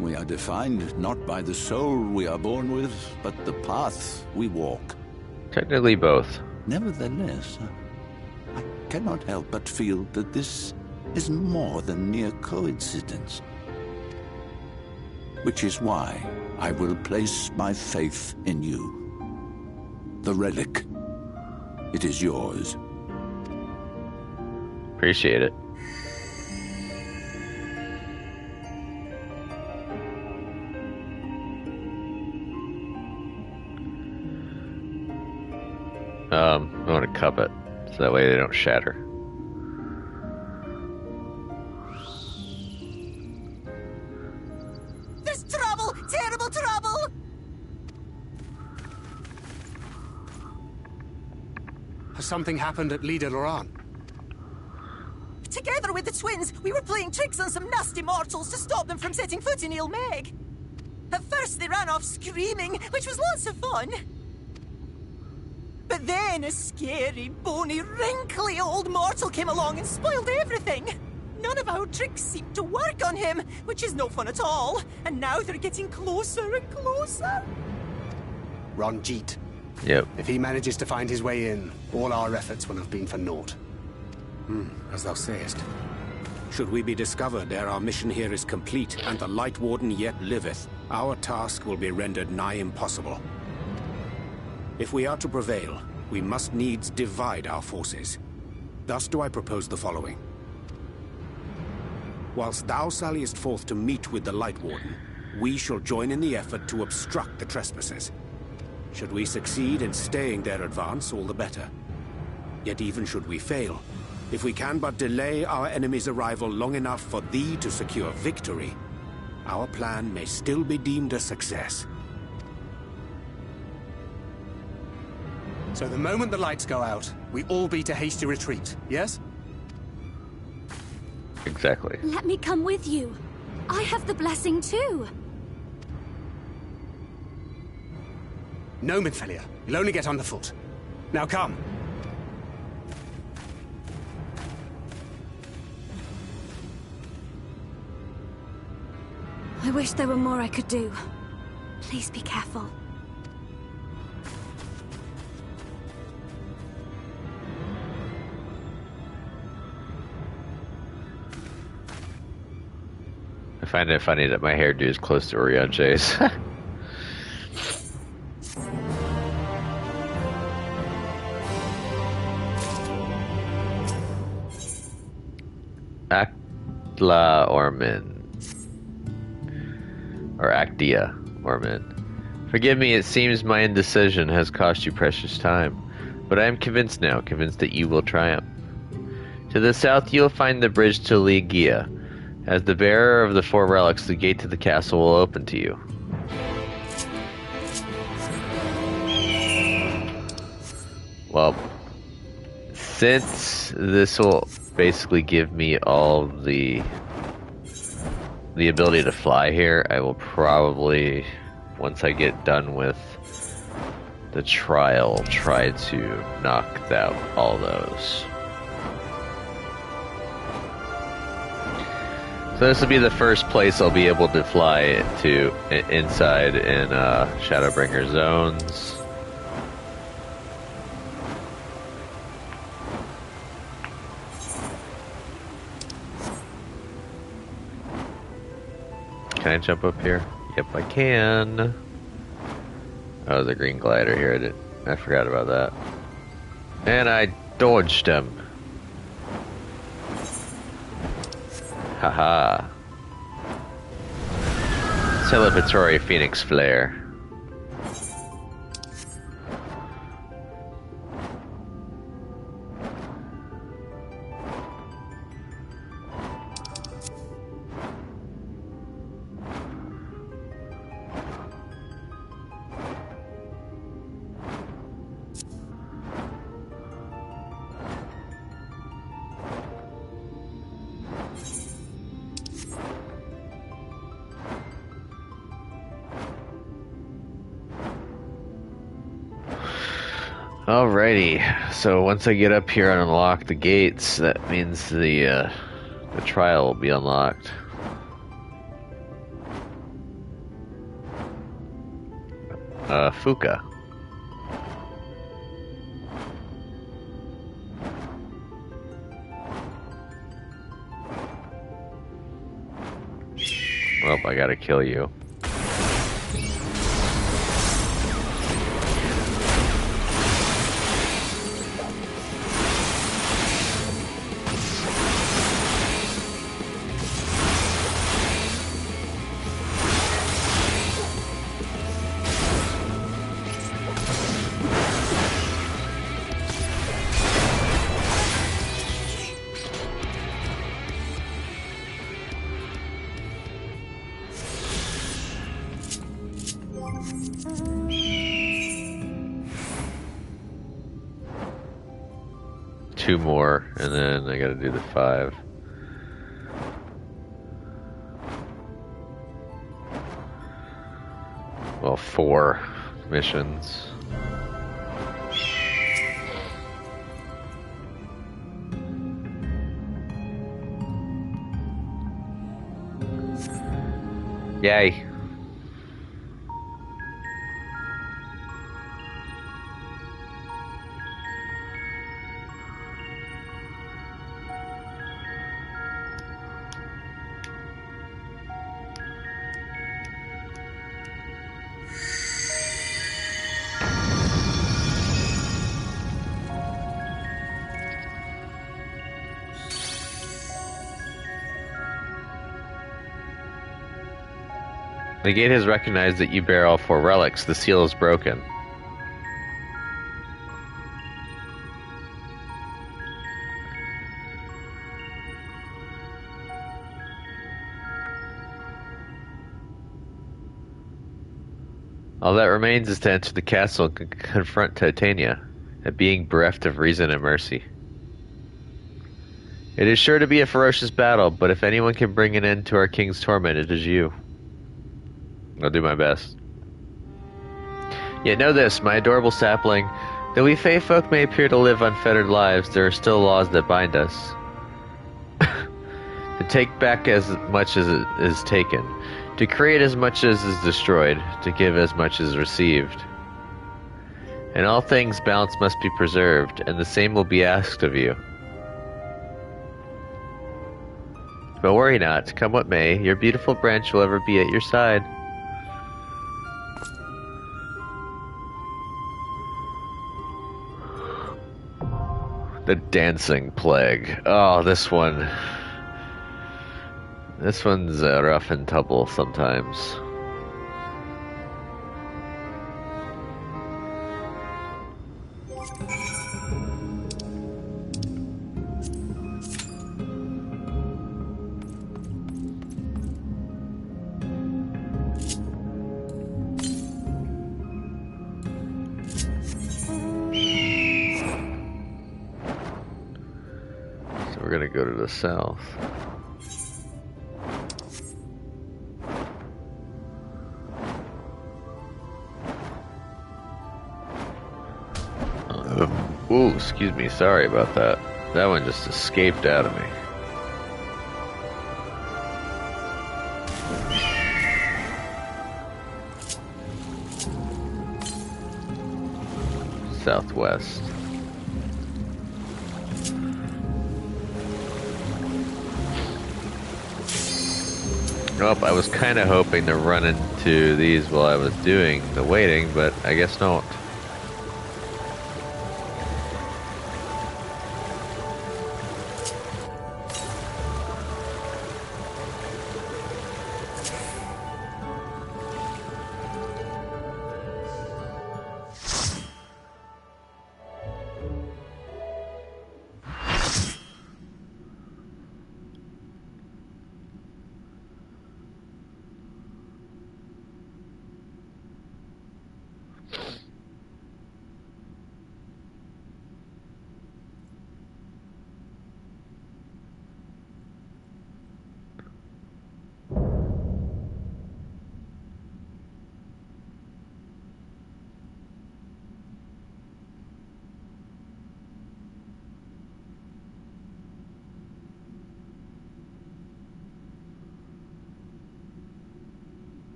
We are defined not by the soul we are born with, but the path we walk. Technically both. Nevertheless, I cannot help but feel that this is more than mere coincidence. Which is why I will place my faith in you. The relic. It is yours. Appreciate it. I want to cup it, so that way they don't shatter. There's trouble! Terrible trouble! Has something happened at Lida Loran? Together with the twins, we were playing tricks on some nasty mortals to stop them from setting foot in Ilmeg. At first they ran off screaming, which was lots of fun. But then a scary, bony, wrinkly old mortal came along and spoiled everything. None of our tricks seemed to work on him, which is no fun at all. And now they're getting closer and closer. Ranjit. Yep. If he manages to find his way in, all our efforts will have been for naught. As thou sayest. Should we be discovered ere our mission here is complete, and the Light Warden yet liveth, our task will be rendered nigh impossible. If we are to prevail, we must needs divide our forces. Thus do I propose the following. Whilst thou salliest forth to meet with the Light Warden, we shall join in the effort to obstruct the trespassers. Should we succeed in staying their advance, all the better. Yet even should we fail, if we can but delay our enemy's arrival long enough for thee to secure victory, our plan may still be deemed a success. So the moment the lights go out, we all beat a hasty retreat, yes? Exactly. Let me come with you. I have the blessing too. No, Midfelia. You'll only get underfoot. Now come. I wish there were more I could do. Please be careful. I find it funny that my hairdo is close to Orianje's. Actla Ormin. Or Actia Ormin. Forgive me, it seems my indecision has cost you precious time. But I am convinced now, convinced that you will triumph. To the south you will find the bridge to Ligia. As the bearer of the four relics, the gate to the castle will open to you. Well, since this will basically give me all the ability to fly here, I will probably, once I get done with the trial, try to knock out all those. So this will be the first place I'll be able to fly to inside in Shadowbringer zones. Can I jump up here? Yep, I can. Oh, there's a green glider here. I forgot about that. And I dodged him. Haha. Celebratory Phoenix Flare. Alrighty, so once I get up here and unlock the gates, that means the trial will be unlocked. Fuka. Well, I gotta kill you. Two more, and then I gotta do the 5. Well, 4 missions. Yay. The gate has recognized that you bear all 4 relics. The seal is broken. All that remains is to enter the castle and confront Titania, a being bereft of reason and mercy. It is sure to be a ferocious battle, but if anyone can bring an end to our king's torment, it is you. I'll do my best. Yet know this, my adorable sapling, though we Fey folk may appear to live unfettered lives, there are still laws that bind us. To take back as much as it is taken, to create as much as is destroyed, to give as much as received. In all things balance must be preserved, and the same will be asked of you. But worry not, come what may, your beautiful branch will ever be at your side. The Dancing Plague. Oh, this one. This one's rough and tumble sometimes. We're gonna go to the south. Ooh, excuse me, sorry about that. That one just escaped out of me. southwest. Oh, I was kind of hoping to run into these while I was doing the waiting, but I guess not.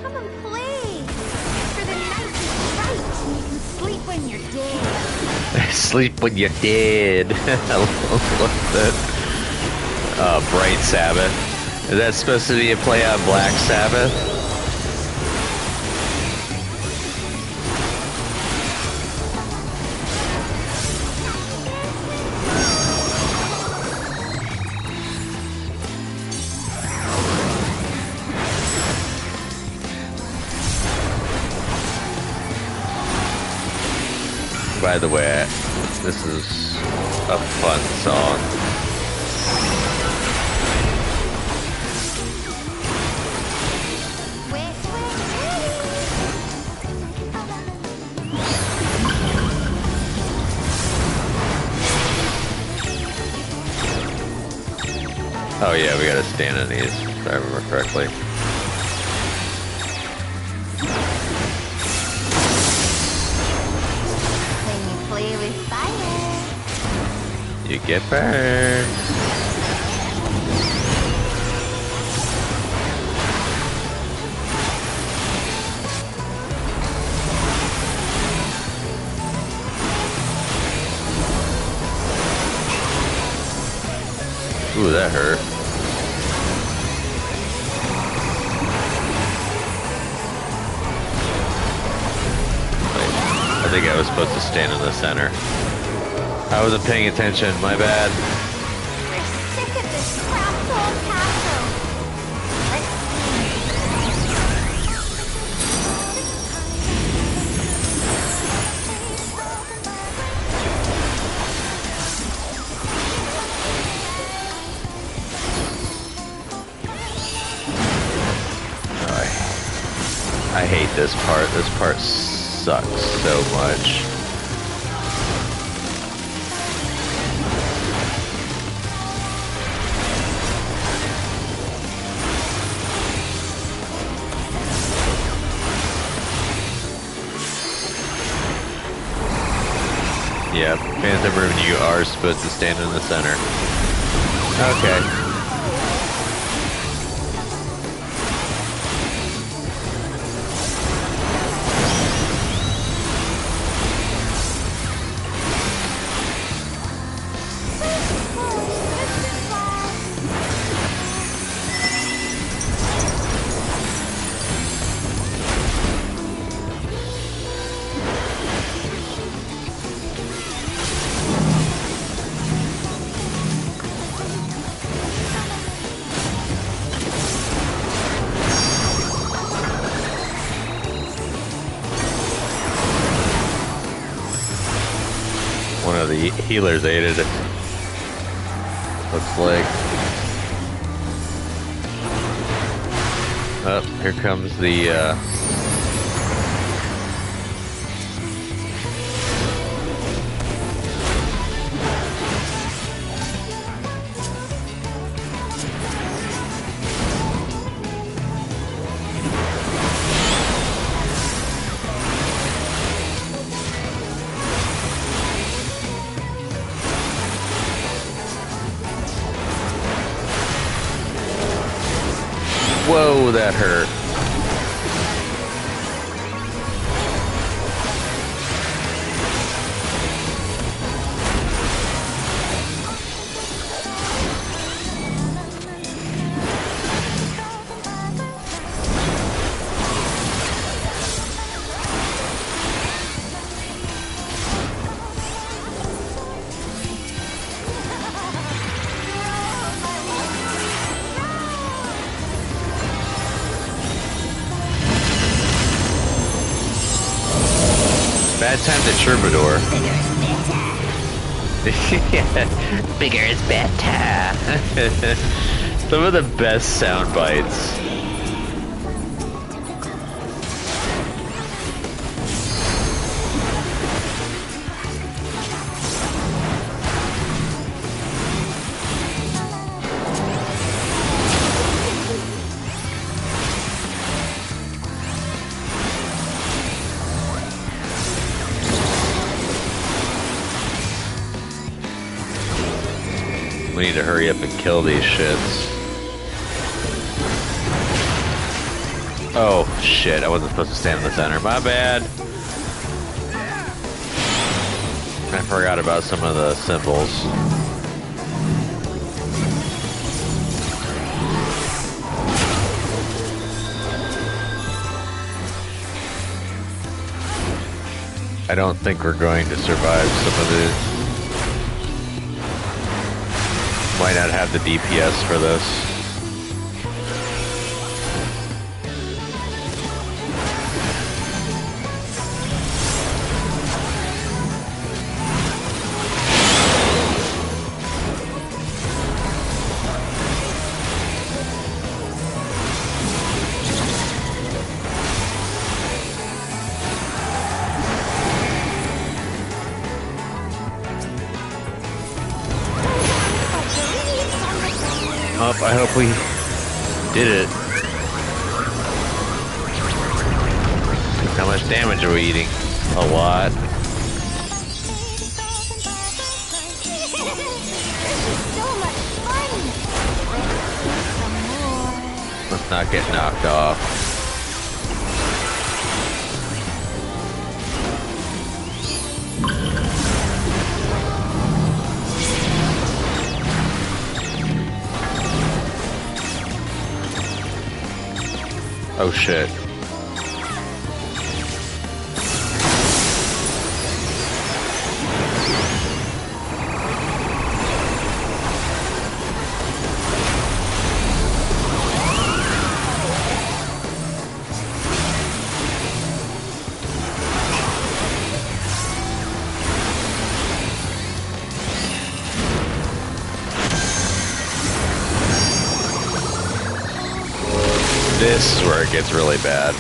Come and play. For the night is bright and you can sleep when you're dead. Sleep when you're dead. I love that. Bright Sabbath. Is that supposed to be a play on Black Sabbath? By the way, this is a fun song. Oh yeah, we gotta stand on these, if I remember correctly. When you play with fire, You get burned. Ooh, that hurt. Wait, I think I was supposed to stand in the center. I wasn't paying attention, my bad. we're sick of this cramped old castle. I hate this part. This part sucks so much. Yeah, Phantom Room, you are supposed to stand in the center. Okay. One of the healers aided it. Looks like. Oh, here comes the Whoa, that hurt. Bad time to Troubadour. Yeah, bigger is better. Some of the best sound bites. We need to hurry up and kill these shits. Oh, shit. I wasn't supposed to stand in the center. My bad. I forgot about some of the symbols. I don't think we're going to survive some of these. Might not have the DPS for this. I hope we did it. How much damage are we eating? A lot. Let's not get knocked off. Oh shit. This is where it gets really bad.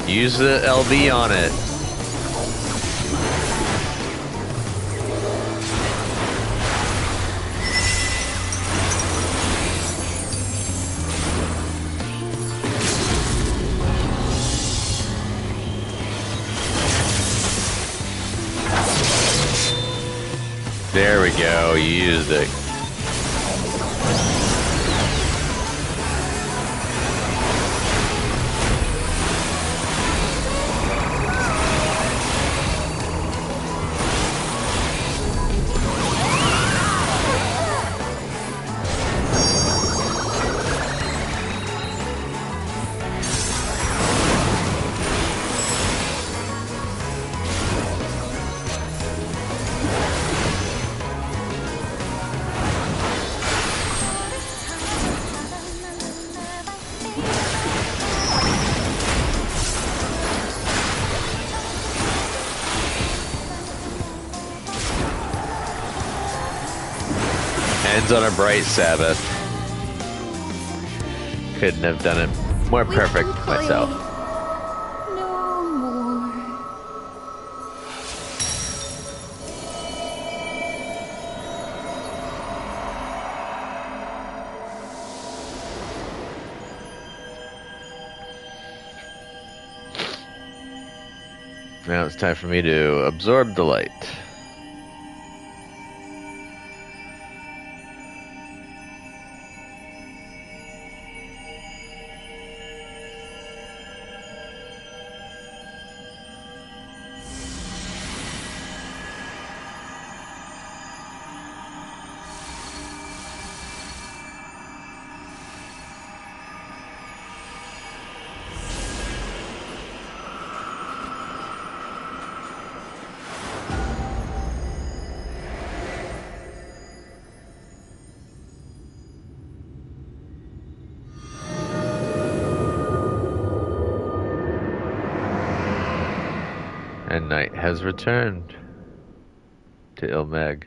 Use the LB on it. There we go, you used it. Ends on a bright Sabbath. Couldn't have done it more perfect myself. No more. Now it's time for me to absorb the light. And night has returned to Ilmeg.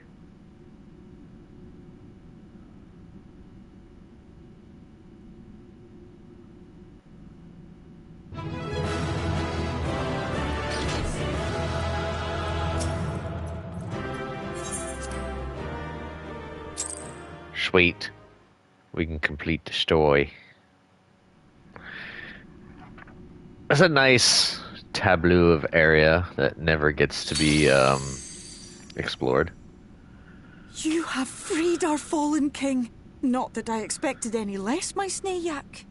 Sweet. We can complete the story. That's a nice tableau of area that never gets to be explored. You have freed our fallen king. Not that I expected any less, my Snayak.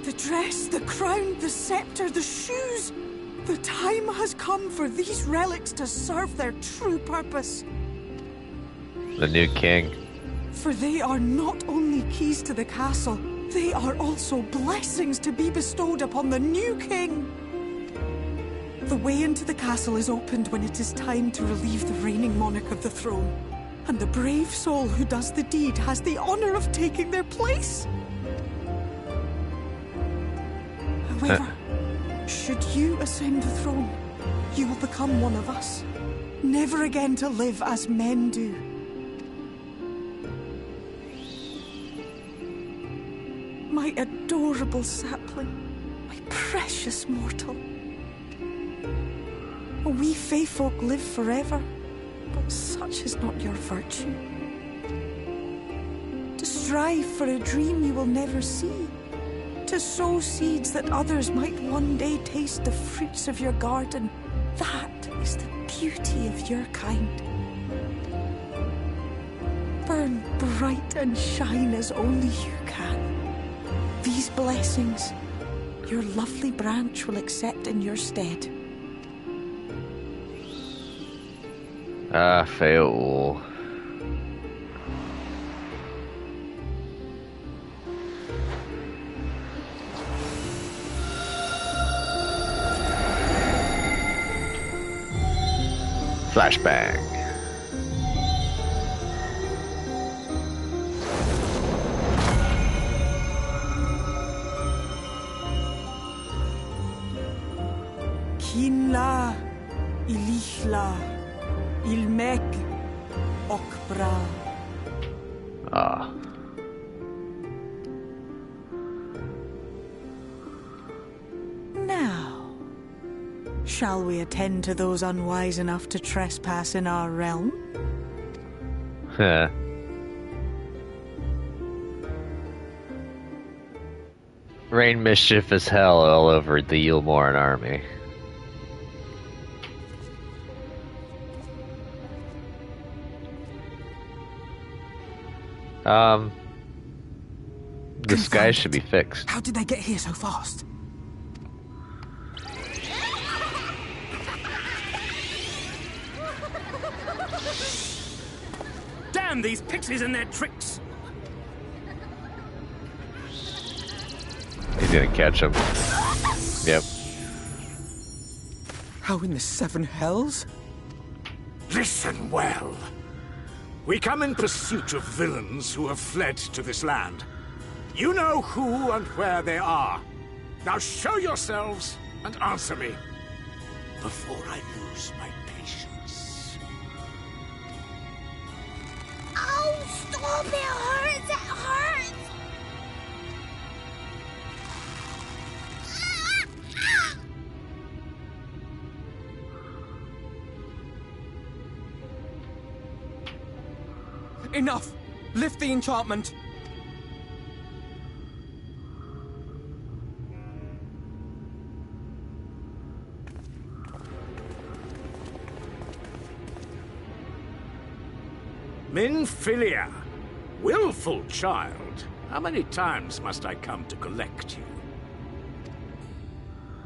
The dress, the crown, the scepter, the shoes. The time has come for these relics to serve their true purpose. The new king. For they are not only keys to the castle, they are also blessings to be bestowed upon the new king. The way into the castle is opened when it is time to relieve the reigning monarch of the throne. And the brave soul who does the deed has the honor of taking their place. However, should you ascend the throne, you will become one of us, never again to live as men do. My adorable sapling, my precious mortal. We Fae folk live forever, but such is not your virtue. To strive for a dream you will never see, to sow seeds that others might one day taste the fruits of your garden, that is the beauty of your kind. Burn bright and shine as only you can. These blessings, your lovely branch will accept in your stead. Ah, fail. Flashbang. Kinla, Ilishla, Ilmek, Okbra. Ah. Now, shall we attend to those unwise enough to trespass in our realm? Heh. Rain mischief as hell all over the Yulmoran army. The sky should be fixed. How did they get here so fast? Damn these pixies and their tricks! He's gonna catch him. Yep. How in the seven hells? Listen well. We come in pursuit of villains who have fled to this land. You know who and where they are. Now show yourselves and answer me before I lose my patience. Oh, stop! It hurts! It hurts! Enough! Lift the enchantment! Minfilia, willful child. How many times must I come to collect you?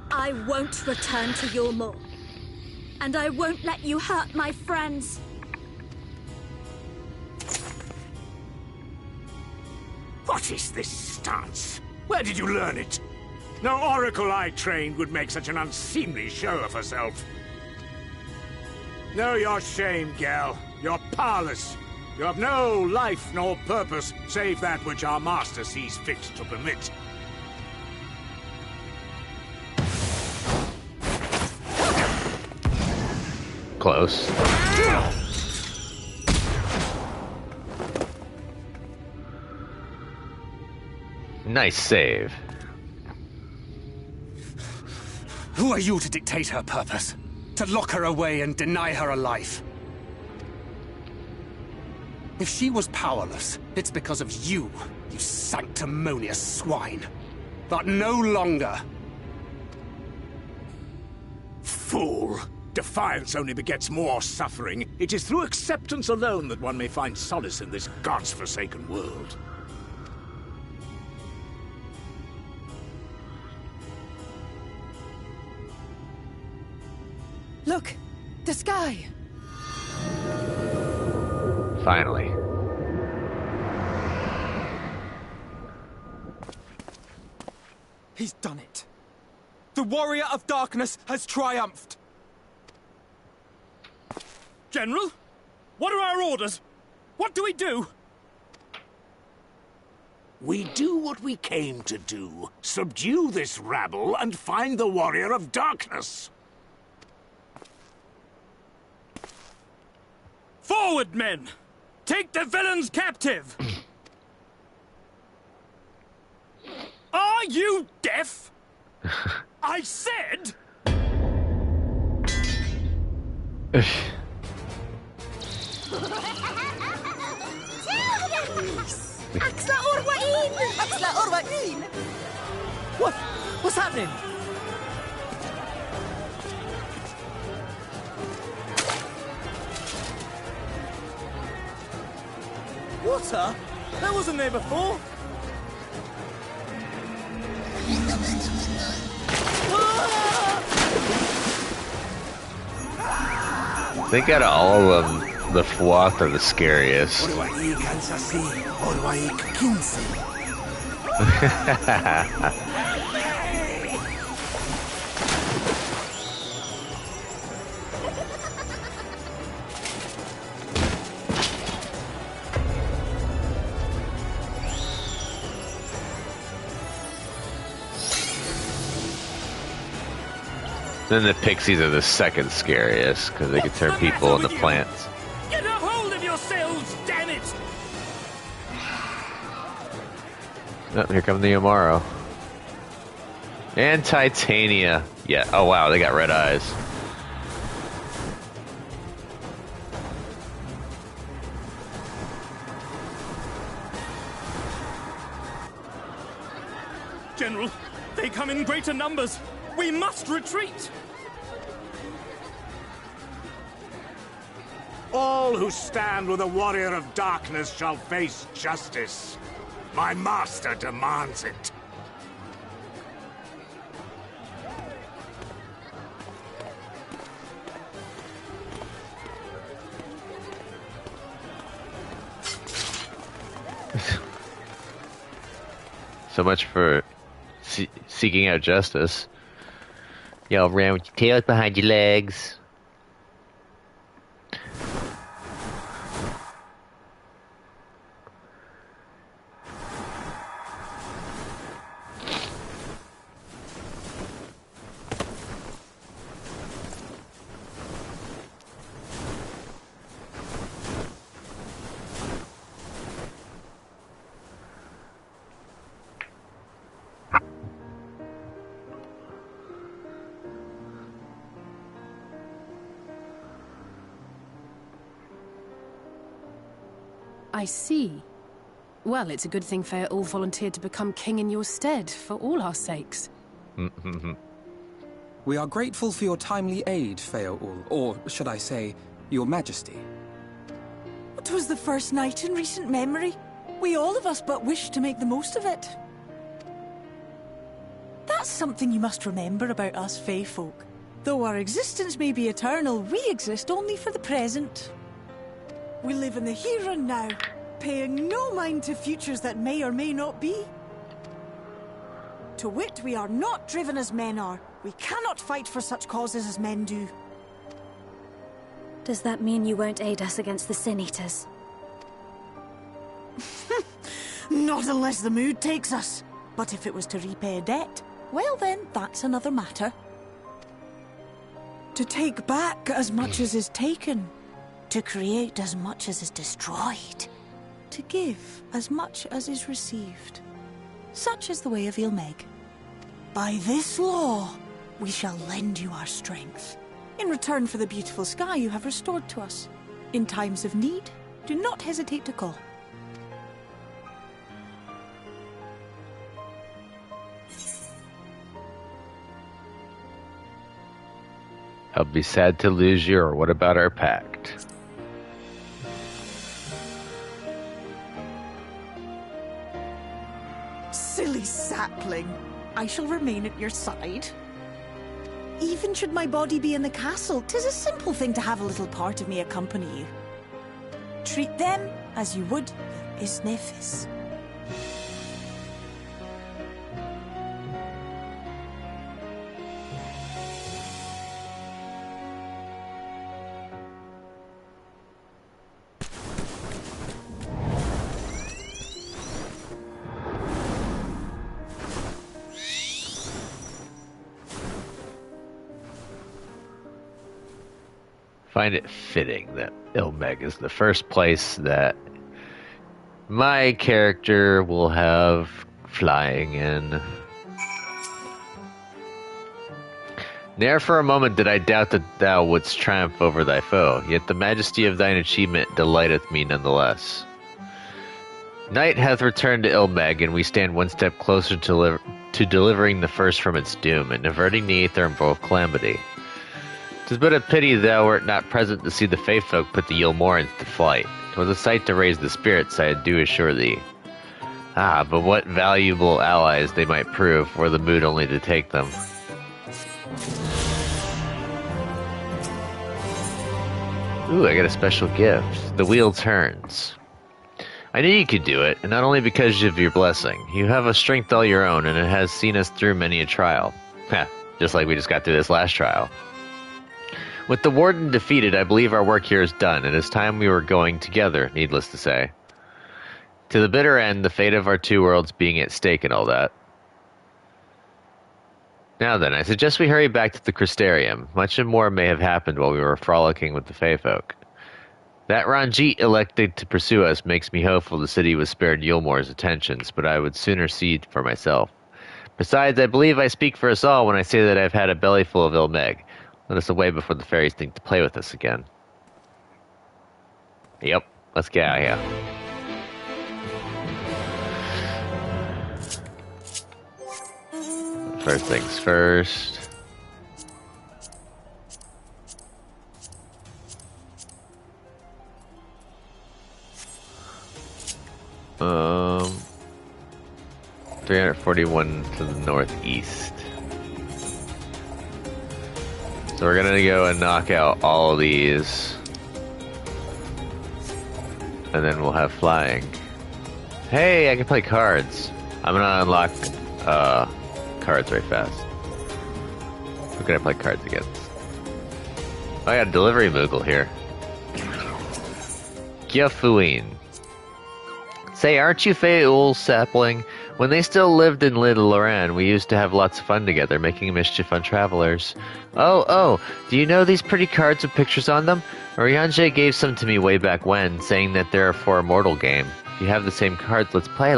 I won't return to your maw. And I won't let you hurt my friends. What is this stance? Where did you learn it? No oracle I trained would make such an unseemly show of herself. Know your shame, gal. You're powerless. You have no life nor purpose, save that which our master sees fit to permit. Close. Nice save. Who are you to dictate her purpose? To lock her away and deny her a life? If she was powerless, it's because of you, you sanctimonious swine. But no longer. Fool! Defiance only begets more suffering. It is through acceptance alone that one may find solace in this god's-forsaken world. Look! The sky! Finally. He's done it. The Warrior of Darkness has triumphed. General? What are our orders? What do we do? We do what we came to do. Subdue this rabble and find the Warrior of Darkness. Forward, men! Take the villains captive! Are you deaf? I said... Axla Orwain! Axla Orwain! What's happening? Water? That wasn't there before. I think out of all of them, the Fwath are the scariest. Then the pixies are the second scariest, because they can turn people into plants. Get a hold of yourselves, damn it! Oh, here come the Amaro. And Titania. Yeah, oh wow, they got red eyes. General, they come in greater numbers. We must retreat! All who stand with the Warrior of Darkness shall face justice. My master demands it. So much for seeking out justice. Y'all ran with your tails behind your legs. I see. Well, it's a good thing Feaul volunteered to become king in your stead, for all our sakes. We are grateful for your timely aid, Feaul, or should I say, your majesty. 'Twas the first night in recent memory. We all of us but wished to make the most of it. That's something you must remember about us Fae folk. Though our existence may be eternal, we exist only for the present. We live in the here and now, paying no mind to futures that may or may not be. To wit, we are not driven as men are. We cannot fight for such causes as men do. Does that mean you won't aid us against the Sin Eaters? Not unless the mood takes us. But if it was to repay a debt, well then, that's another matter. To take back as much as is taken. To create as much as is destroyed. To give as much as is received. Such is the way of Ilmeg. By this law, we shall lend you our strength. In return for the beautiful sky you have restored to us. In times of need, do not hesitate to call. I'll be sad to lose you, or what about our pact? Silly sapling. I shall remain at your side. Even should my body be in the castle, 'tis a simple thing to have a little part of me accompany you. Treat them as you would your Isnefis. Find it fitting that Ilmeg is the first place that my character will have flying in. Ne'er for a moment did I doubt that thou wouldst triumph over thy foe, yet the majesty of thine achievement delighteth me nonetheless. Night hath returned to Ilmeg, and we stand one step closer to delivering the first from its doom, and averting the aether of calamity. 'Tis but a pity thou wert not present to see the Fae folk put the Ylmorans to flight. 'Twas a sight to raise the spirits, I do assure thee. Ah, but what valuable allies they might prove, were the mood only to take them. Ooh, I got a special gift. The wheel turns. I knew you could do it, and not only because of your blessing. You have a strength all your own, and it has seen us through many a trial. Heh, just like we just got through this last trial. With the warden defeated, I believe our work here is done. It is time we were going together, needless to say. To the bitter end, the fate of our two worlds being at stake and all that. Now then, I suggest we hurry back to the Crystarium. Much more may have happened while we were frolicking with the Fae folk. That Ranjit elected to pursue us makes me hopeful the city was spared Ylmor's attentions, but I would sooner see for myself. Besides, I believe I speak for us all when I say that I've had a bellyful of Ilmeg. Let us away before the fairies think to play with us again. Yep, let's get out of here. First things first. Um, 341 to the northeast. So we're gonna go and knock out all of these. And then we'll have flying. Hey, I can play cards. I'm gonna unlock cards right fast. Who can I play cards against? Oh, I got a delivery Moogle here. Gyafuin. Say, aren't you Fae Ul Sapling? When they still lived in Little Loran, we used to have lots of fun together, making mischief on travelers. Oh, do you know these pretty cards with pictures on them? Oriange gave some to me way back when, saying that they're for a mortal game. If you have the same cards, let's play.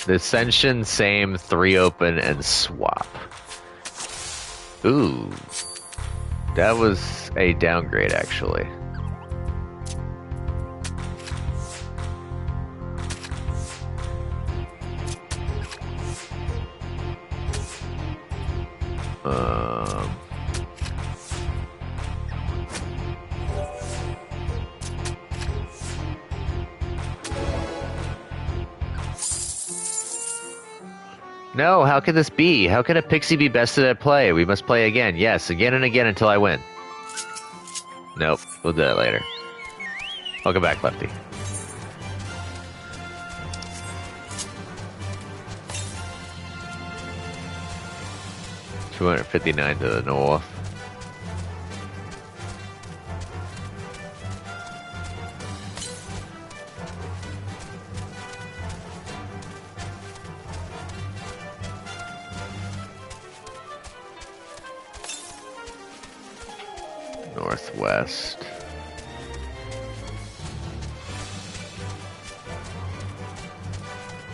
The Ascension, same, 3 open, and swap. Ooh. That was a downgrade, actually. No, how can this be? How can a pixie be bested at play? We must play again. Yes, again and again until I win. Nope, we'll do that later. Welcome back, Lefty. $259 to the north. Northwest.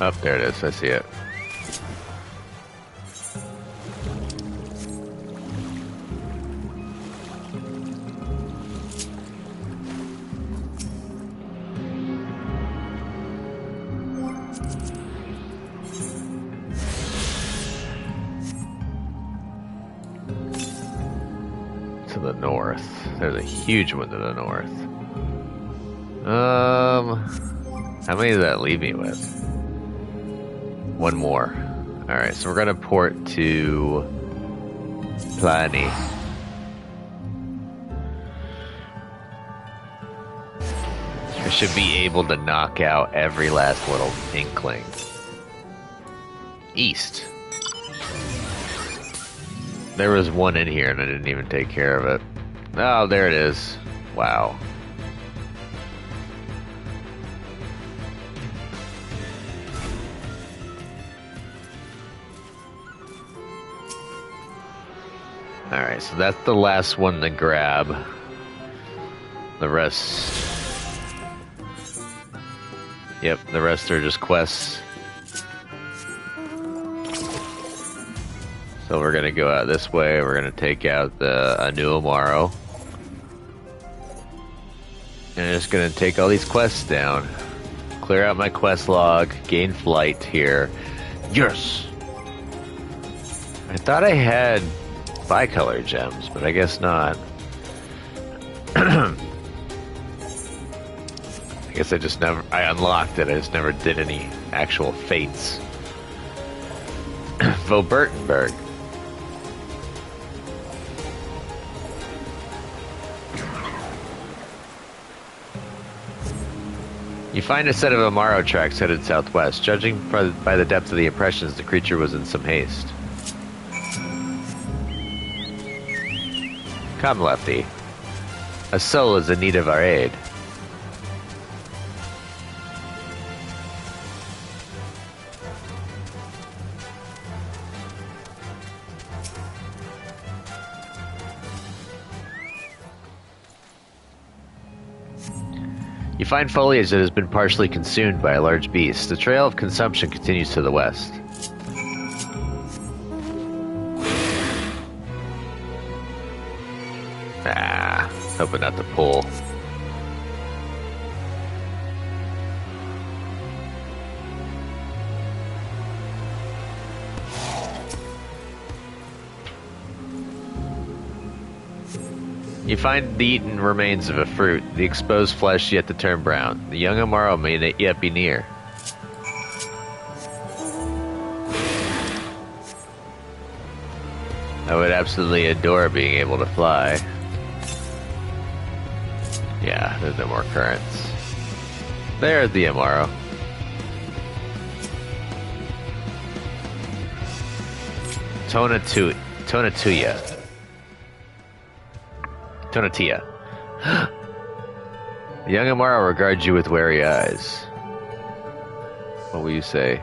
Oh, there it is. I see it. To the north. There's a huge one to the north. How many does that leave me with? One more. Alright, so we're gonna port to Pliny. I should be able to knock out every last little inkling. East. There was one in here and I didn't even take care of it. Oh, there it is. Wow. Alright, so that's the last one to grab. The rest... Yep, the rest are just quests. So we're gonna go out this way, we're gonna take out the Anu Amaro. And I'm just gonna take all these quests down. Clear out my quest log, gain flight here. Yes! I thought I had bicolor gems, but I guess not. I guess I unlocked it, I just never did any actual fates. Vobertenberg. You find a set of Amaro tracks headed southwest. Judging by the depth of the impressions, the creature was in some haste. Come, Lefty. A soul is in need of our aid. You find foliage that has been partially consumed by a large beast. The trail of consumption continues to the west. Hoping not to pull. You find the eaten remains of a fruit, the exposed flesh yet to turn brown. The young Amaro may yet be near. I would absolutely adore being able to fly. Yeah, there's no more currents. There's the Amaro. Tonatia. The young Amaro regards you with wary eyes. What will you say?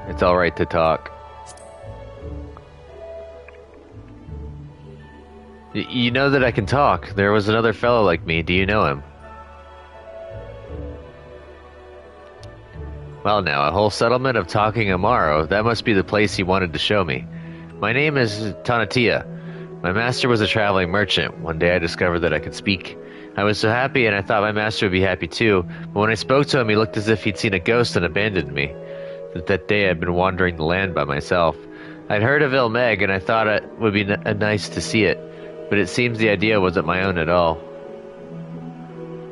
It's alright to talk. You know that I can talk. There was another fellow like me. Do you know him? Well now, a whole settlement of talking Amaro. That must be the place he wanted to show me. My name is Tonatia. My master was a traveling merchant. One day I discovered that I could speak. I was so happy and I thought my master would be happy too. But when I spoke to him, he looked as if he'd seen a ghost and abandoned me. That day I'd been wandering the land by myself. I'd heard of Ilmeg and I thought it would be nice to see it. But it seems the idea wasn't my own at all.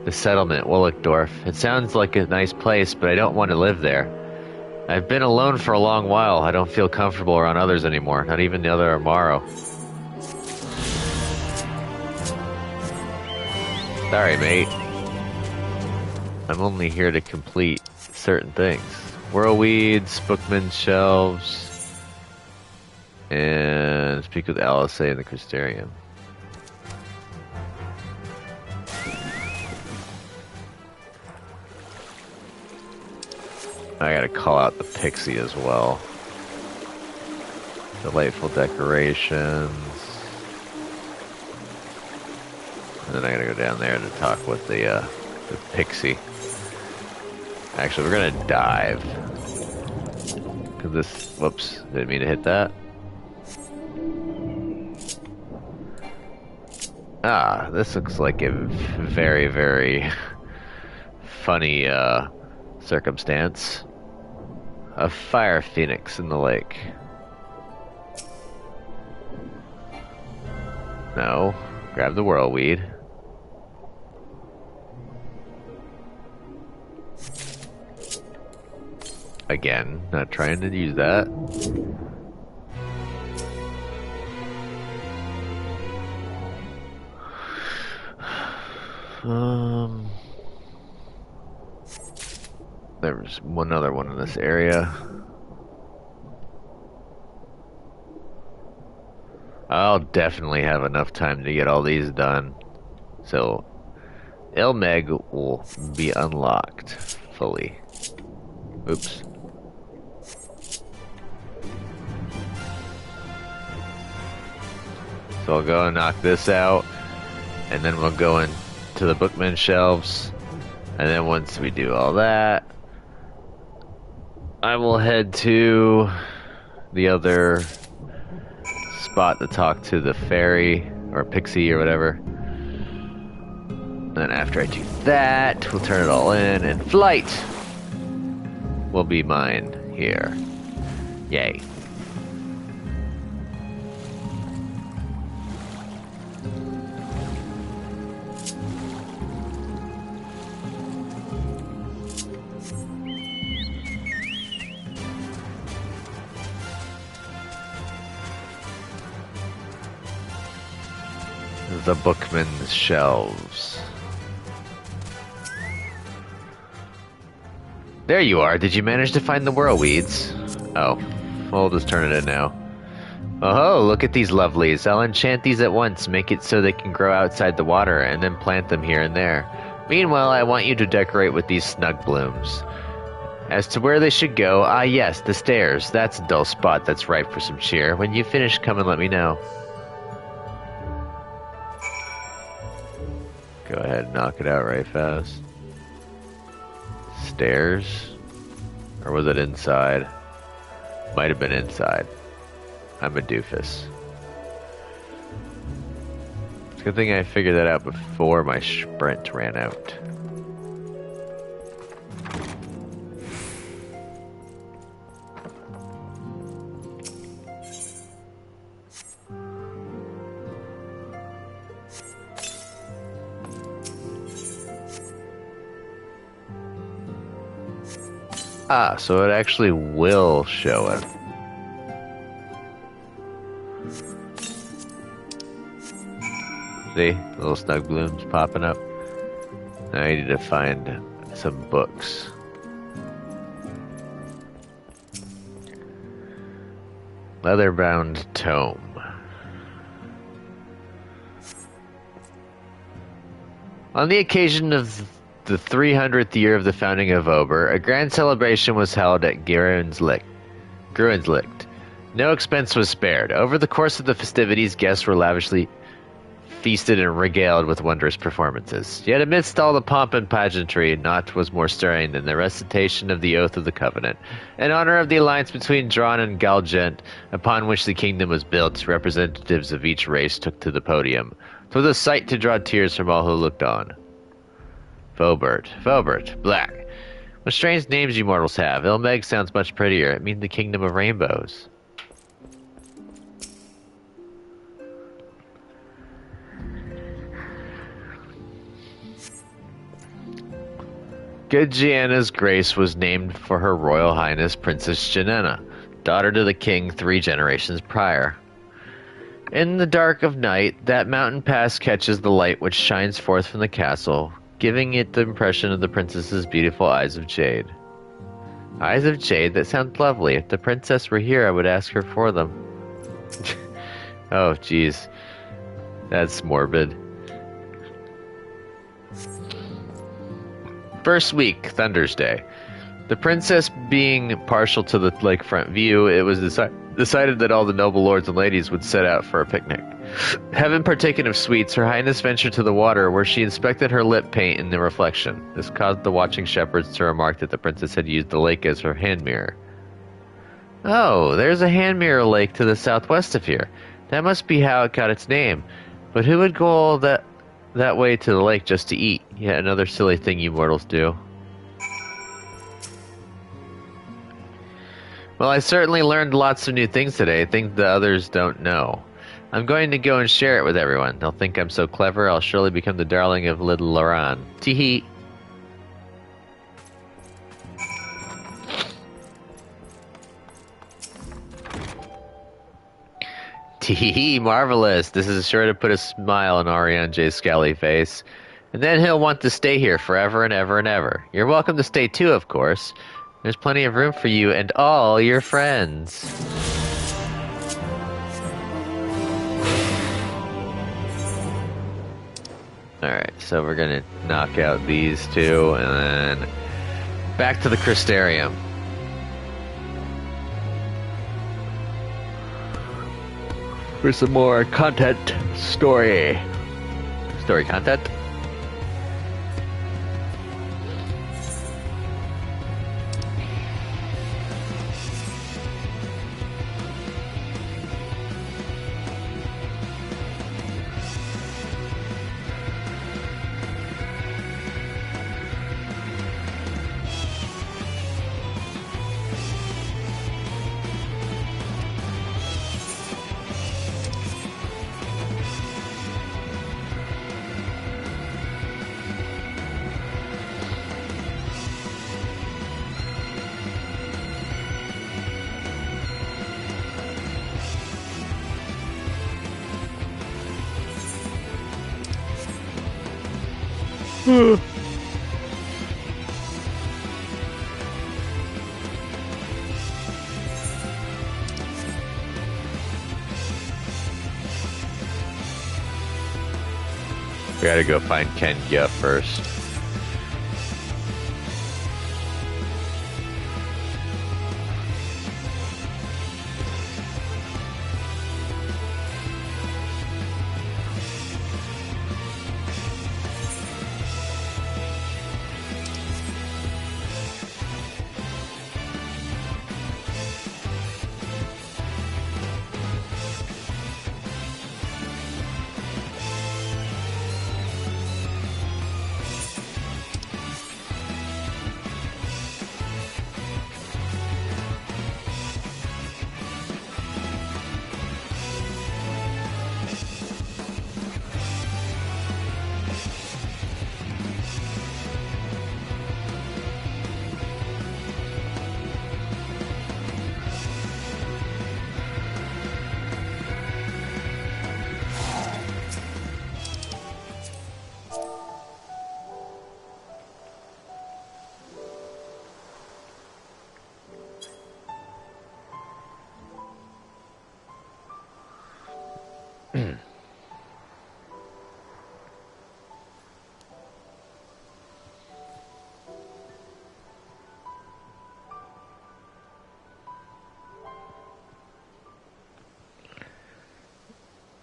The settlement, Wollickdorf. It sounds like a nice place, but I don't want to live there. I've been alone for a long while. I don't feel comfortable around others anymore, not even the other Amaro. Sorry, mate. I'm only here to complete certain things. Whirlweeds, Bookman shelves, and speak with Alice in the Crystarium. I gotta call out the pixie as well. Delightful decorations. And then I gotta go down there to talk with the pixie. Actually, we're gonna dive. Cause this, whoops, didn't mean to hit that. Ah, this looks like a very, very funny, circumstance. A fire phoenix in the lake. No, grab the whirlweed. Again, not trying to use that. There's one other one in this area. I'll definitely have enough time to get all these done. So, Ilmeg will be unlocked fully. Oops. So I'll go and knock this out, and then we'll go into the bookman shelves, and then once we do all that, I will head to the other spot to talk to the fairy, or pixie, or whatever. And then after I do that, we'll turn it all in, and flight will be mine here. Yay. The bookman's shelves. There you are. Did you manage to find the whirlweeds? Oh, well, we'll just turn it in now. Oh, look at these lovelies. I'll enchant these at once, make it so they can grow outside the water, and then plant them here and there. Meanwhile, I want you to decorate with these snug blooms. As to where they should go, ah yes, the stairs. That's a dull spot that's ripe for some cheer. When you finish, come and let me know. Go ahead and knock it out right fast. Stairs? Or was it inside? Might have been inside. I'm a doofus. It's a good thing I figured that out before my sprint ran out. Ah, so it actually will show it. See? Little snug blooms popping up. Now I need to find some books. Leather-bound tome. On the occasion of the 300th year of the founding of Ober, a grand celebration was held at Gruenslicht. No expense was spared. Over the course of the festivities, guests were lavishly feasted and regaled with wondrous performances. Yet amidst all the pomp and pageantry, naught was more stirring than the recitation of the Oath of the Covenant, in honor of the alliance between Dron and Galgent, upon which the kingdom was built. Representatives of each race took to the podium. 'Twas a sight to draw tears from all who looked on. Fobert, Black. What strange names you mortals have. Ilmeg sounds much prettier. It means the kingdom of rainbows. Good Gianna's Grace was named for Her Royal Highness Princess Janena, daughter to the king 3 generations prior. In the dark of night, that mountain pass catches the light which shines forth from the castle, giving it the impression of the princess's beautiful eyes of jade. Eyes of jade? That sounds lovely. If the princess were here, I would ask her for them. Oh, jeez. That's morbid. First week, Thunder's Day. The princess being partial to the lakefront view, it was decided that all the noble lords and ladies would set out for a picnic. Having partaken of sweets, Her Highness ventured to the water, where she inspected her lip paint in the reflection. This caused the watching shepherds to remark that the princess had used the lake as her hand mirror. Oh, there's a hand mirror lake to the southwest of here. That must be how it got its name. But who would go all that way to the lake just to eat? Yet another silly thing you mortals do. Well, I certainly learned lots of new things today, things the others don't know. I'm going to go and share it with everyone. They'll think I'm so clever, I'll surely become the darling of little Laran. Tee-hee. Tee-hee, marvelous. This is sure to put a smile on Ariane J's scally face. And then he'll want to stay here forever and ever and ever. You're welcome to stay too, of course. There's plenty of room for you and all your friends. Alright, so we're gonna knock out these two, and then back to the Crystarium. For some more content, story content. We gotta go find Kenya first.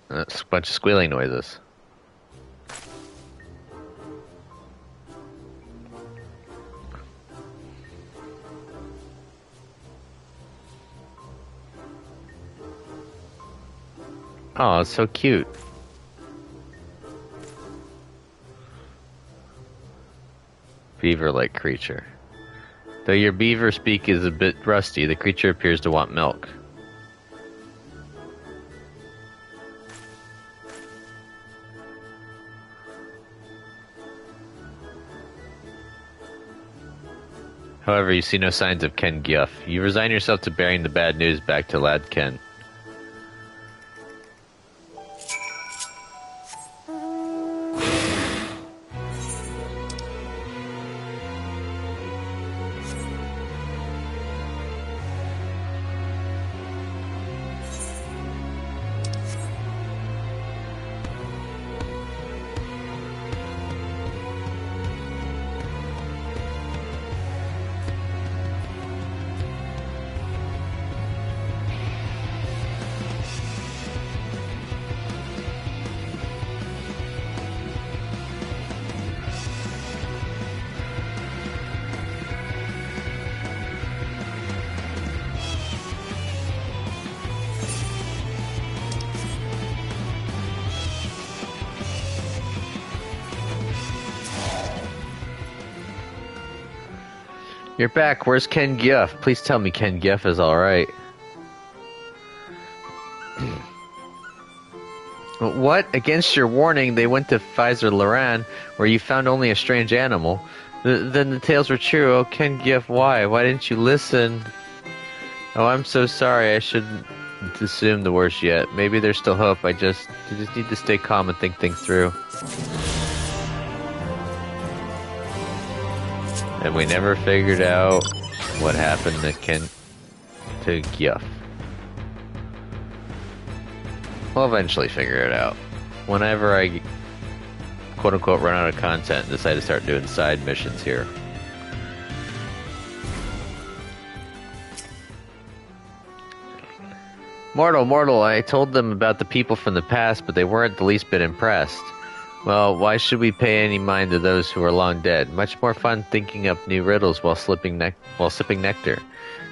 That's a bunch of squealing noises. Oh, it's so cute. Beaver-like creature. Though your beaver speak is a bit rusty, the creature appears to want milk. However, you see no signs of Ken Guff. You resign yourself to bearing the bad news back to Lad Ken. You're back. Where's Ken Guff? Please tell me Ken Guff is alright. What? Against your warning, they went to Pfizer Loran, where you found only a strange animal. Then the tales were true. Oh, Ken Guff, why? Why didn't you listen? Oh, I'm so sorry. I shouldn't assume the worst yet. Maybe there's still hope. You just need to stay calm and think things through. And we never figured out what happened to Guff. We'll eventually figure it out. Whenever I quote-unquote run out of content and decide to start doing side missions here. Mortal, I told them about the people from the past, but they weren't the least bit impressed. Well, why should we pay any mind to those who are long dead? Much more fun thinking up new riddles while sipping nectar.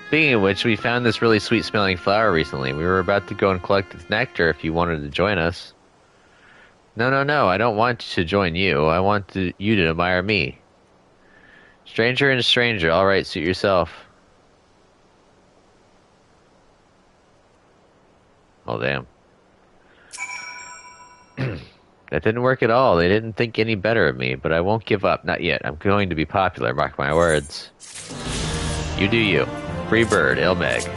Speaking of which, we found this really sweet-smelling flower recently. We were about to go and collect its nectar if you wanted to join us. No, I don't want to join you. I want you to admire me. Stranger and stranger, alright, suit yourself. Oh, damn. That didn't work at all. They didn't think any better of me, but I won't give up. Not yet. I'm going to be popular, mark my words. You do you. Free bird, Ilmeg.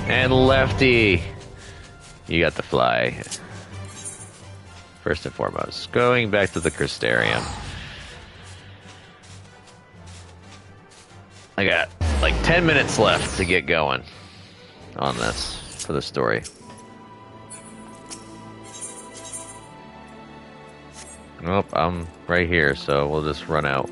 And Lefty! You got the fly. First and foremost. Going back to the Crystarium. I got like 10 minutes left to get going on this for the story. Nope, I'm right here, so we'll just run out.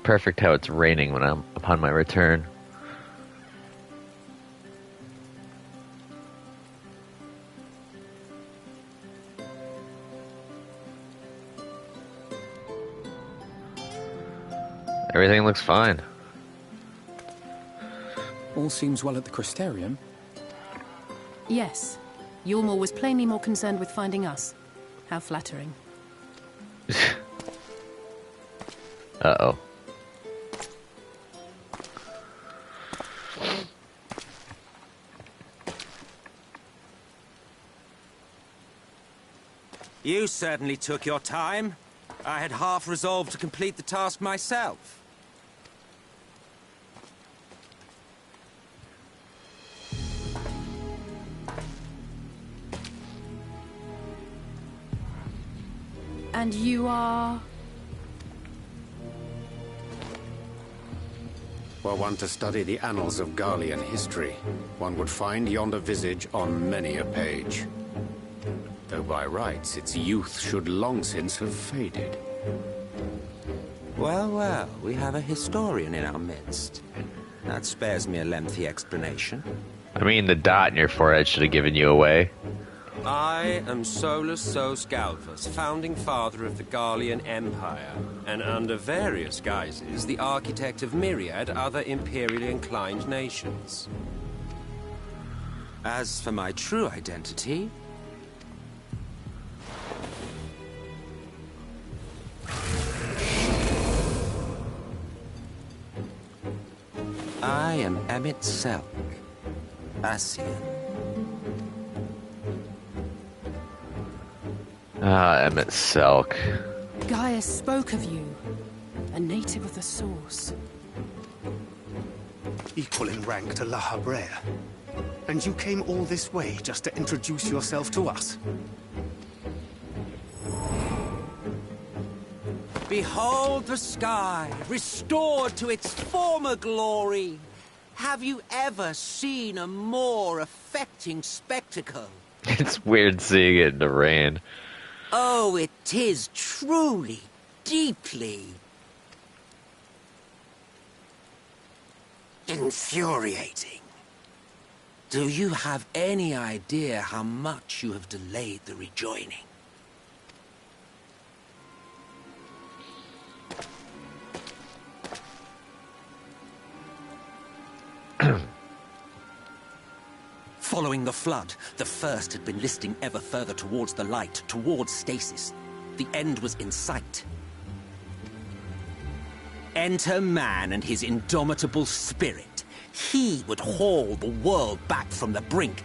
Perfect how it's raining when I'm upon my return. Everything looks fine. All seems well at the Crystarium. Yes. Yulmore was plainly more concerned with finding us. How flattering. Uh-oh. You certainly took your time. I had half resolved to complete the task myself. And you are... Were one to study the annals of Garlean history, one would find yonder visage on many a page. Though by rights its youth should long since have faded. Well, we have a historian in our midst. That spares me a lengthy explanation. I mean, the dot in your forehead should have given you away. I am Solus Sos Galvus, founding father of the Garlean Empire, and under various guises, the architect of myriad other imperially inclined nations. As for my true identity... I am Emmett Selk, Ascian. Ah, Emmett Selk. Gaius spoke of you. A native of the Source. Equal in rank to La Habrea. And you came all this way just to introduce yourself to us? Behold the sky, restored to its former glory. Have you ever seen a more affecting spectacle? It's weird seeing it in the rain. Oh, it is truly, deeply infuriating. Do you have any idea how much you have delayed the rejoining? Following the flood, the First had been listing ever further towards the light, towards stasis. The end was in sight. Enter man and his indomitable spirit. He would haul the world back from the brink.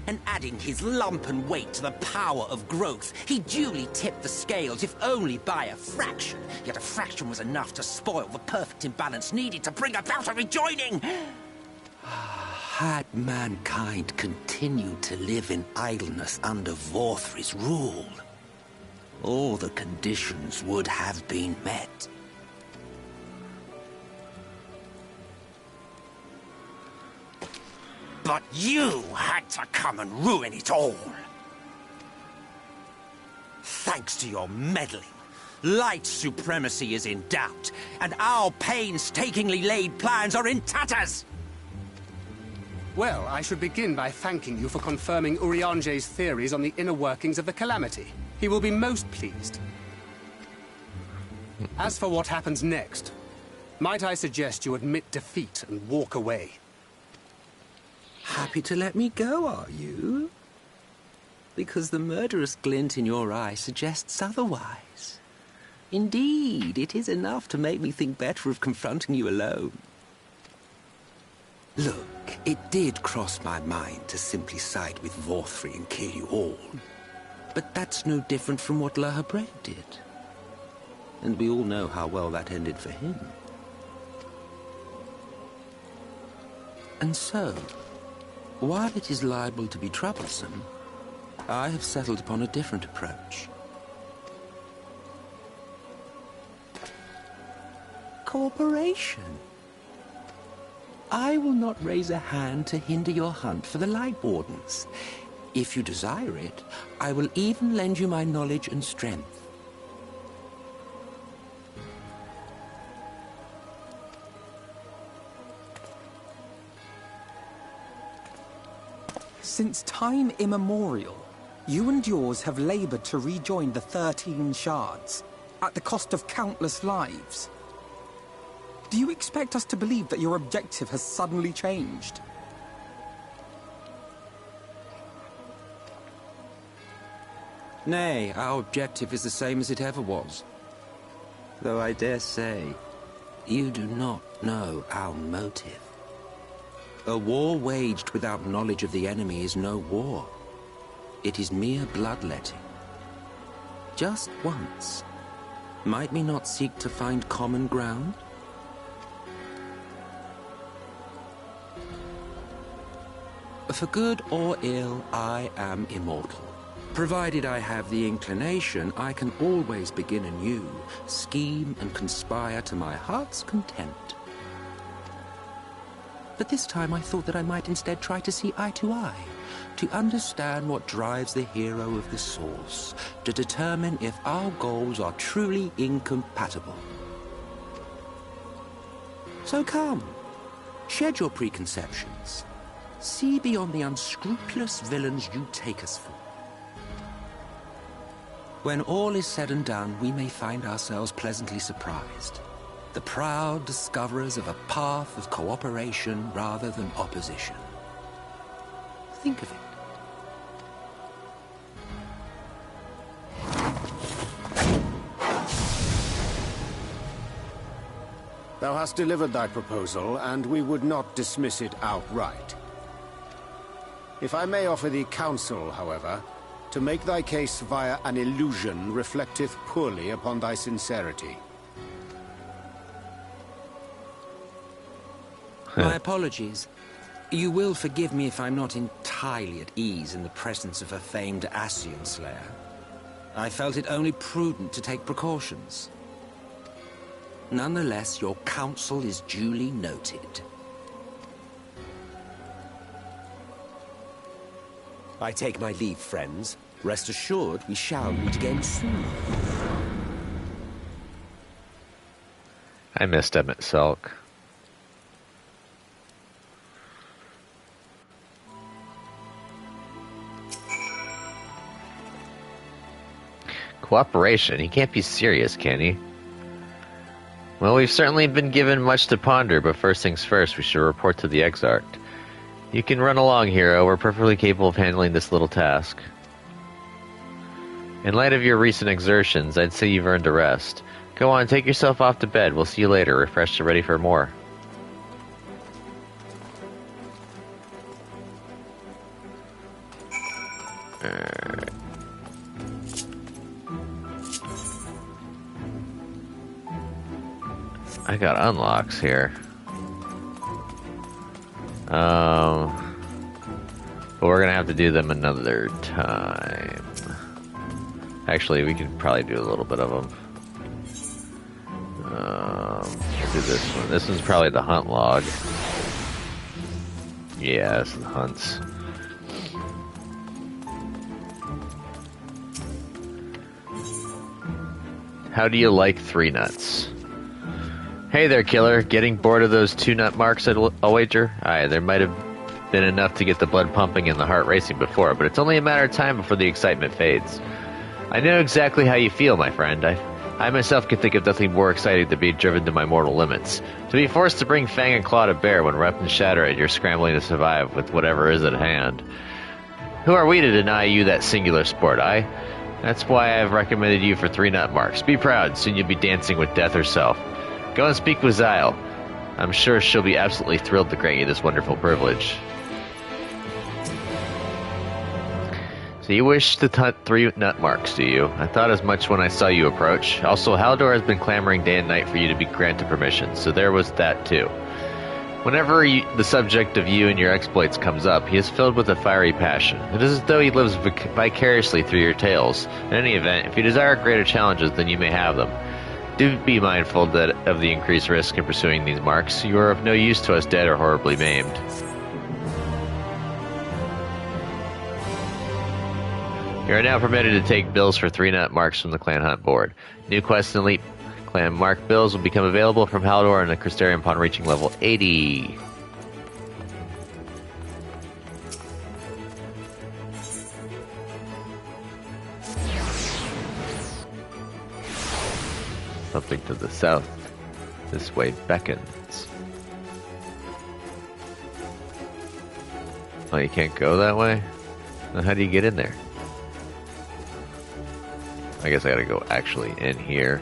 And adding his lumpen weight to the power of growth, he duly tipped the scales, if only by a fraction. Yet a fraction was enough to spoil the perfect imbalance needed to bring about a rejoining. Had mankind continued to live in idleness under Vorthri's rule, all the conditions would have been met. But you had to come and ruin it all. Thanks to your meddling, light supremacy is in doubt, and our painstakingly laid plans are in tatters! Well, I should begin by thanking you for confirming Urianger's theories on the inner workings of the Calamity. He will be most pleased. As for what happens next, might I suggest you admit defeat and walk away? Happy to let me go, are you? Because the murderous glint in your eye suggests otherwise. Indeed, it is enough to make me think better of confronting you alone. Look, it did cross my mind to simply side with Vorthri and kill you all. But that's no different from what La Habrea did. And we all know how well that ended for him. And so, while it is liable to be troublesome, I have settled upon a different approach. Cooperation. I will not raise a hand to hinder your hunt for the Light Wardens. If you desire it, I will even lend you my knowledge and strength. Since time immemorial, you and yours have labored to rejoin the 13 shards, at the cost of countless lives. Do you expect us to believe that your objective has suddenly changed? Nay, our objective is the same as it ever was. Though I dare say, you do not know our motive. A war waged without knowledge of the enemy is no war. It is mere bloodletting. Just once, might we not seek to find common ground? For good or ill, I am immortal. Provided I have the inclination, I can always begin anew, scheme and conspire to my heart's content. But this time I thought that I might instead try to see eye to eye, to understand what drives the hero of the Source, to determine if our goals are truly incompatible. So come, shed your preconceptions. See beyond the unscrupulous villains you take us for. When all is said and done, we may find ourselves pleasantly surprised. The proud discoverers of a path of cooperation rather than opposition. Think of it. Thou hast delivered thy proposal, and we would not dismiss it outright. If I may offer thee counsel, however, to make thy case via an illusion reflecteth poorly upon thy sincerity. My apologies. You will forgive me if I'm not entirely at ease in the presence of a famed Ascian Slayer. I felt it only prudent to take precautions. Nonetheless, your counsel is duly noted. I take my leave, friends. Rest assured, we shall meet again soon. I missed Emmett Selk. Cooperation? He can't be serious, can he? Well, we've certainly been given much to ponder, but first things first, we should report to the Exarch. You can run along, hero. We're perfectly capable of handling this little task. In light of your recent exertions, I'd say you've earned a rest. Go on, take yourself off to bed. We'll see you later, refreshed and ready for more. Alright. I got unlocks here. But we're gonna have to do them another time. Actually, we can probably do a little bit of them. We'll do this one. This one's probably the hunt log. Yeah, this is the hunts. How do you like 3 nuts? Hey there, killer. Getting bored of those 2-nut marks, I'll wager? Aye, there might have been enough to get the blood pumping and the heart racing before, but it's only a matter of time before the excitement fades. I know exactly how you feel, my friend. I myself can think of nothing more exciting than being driven to my mortal limits. To be forced to bring fang and claw to bear when weapons shatter and you're scrambling to survive with whatever is at hand. Who are we to deny you that singular sport, aye? That's why I've recommended you for 3-nut marks. Be proud, soon you'll be dancing with death herself. Go and speak with Xyle. I'm sure she'll be absolutely thrilled to grant you this wonderful privilege. So you wish to hunt 3 nut marks, do you? I thought as much when I saw you approach. Also, Haldor has been clamoring day and night for you to be granted permission, so there was that too. Whenever the subject of you and your exploits comes up, he is filled with a fiery passion. It is as though he lives vicariously through your tales. In any event, if you desire greater challenges, then you may have them. Do be mindful of the increased risk in pursuing these marks. You are of no use to us dead or horribly maimed. You are now permitted to take bills for 3-nut marks from the Clan Hunt board. New quests and elite Clan mark bills will become available from Haldor and the Crystarium upon reaching level 80. Something to the south. This way beckons. Oh, you can't go that way? Well, how do you get in there? I guess I gotta go actually in here.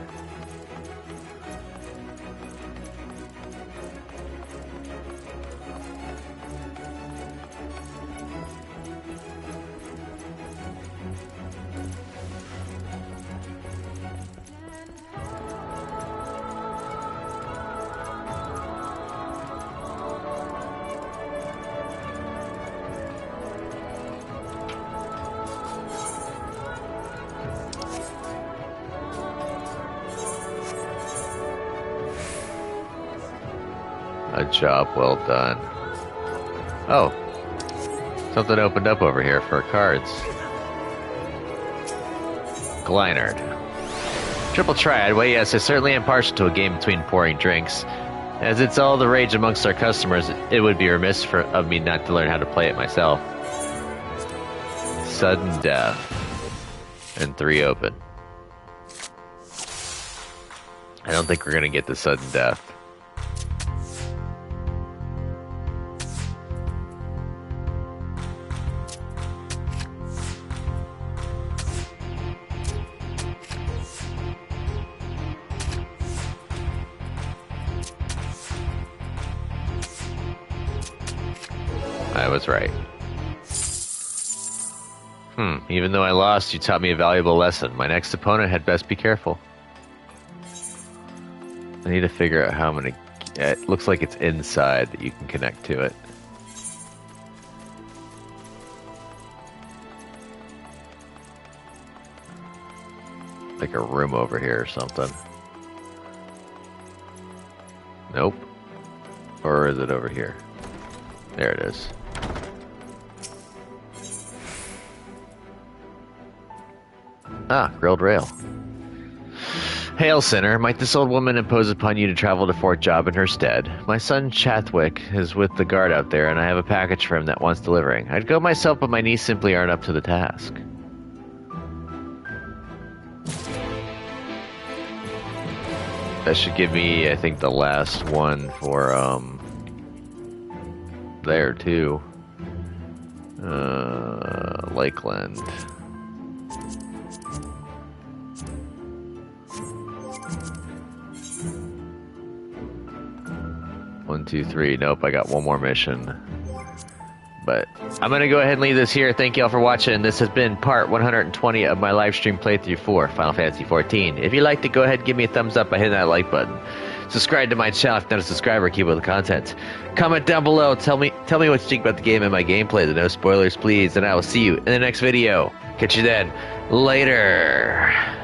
A job well done. Oh. Something opened up over here for cards. Glynard. Triple triad. Well, yes, I certainly am partial to a game between pouring drinks. As it's all the rage amongst our customers, it would be remiss of me not to learn how to play it myself. Sudden death. And 3 open. I don't think we're gonna get the sudden death. I was right. Even though I lost, you taught me a valuable lesson. My next opponent had best be careful. I need to figure out how I'm gonna... It looks like it's inside that you can connect to it. Like a room over here or something. Nope. Or is it over here? There it is. Ah, grilled rail. Hail, sinner. Might this old woman impose upon you to travel to Fort Job in her stead? My son Chathwick is with the guard out there, and I have a package for him that wants delivering. I'd go myself, but my knees simply aren't up to the task. That should give me, I think, the last one for, there, too. Lakeland. One, two, three. Nope, I got one more mission. But I'm going to go ahead and leave this here. Thank you all for watching. This has been part 120 of my livestream playthrough for Final Fantasy XIV. If you liked it, go ahead and give me a thumbs up by hitting that like button. Subscribe to my channel if you're not a subscriber. Keep up with the content. Comment down below. Tell me what you think about the game and my gameplay. No spoilers, please. And I will see you in the next video. Catch you then. Later.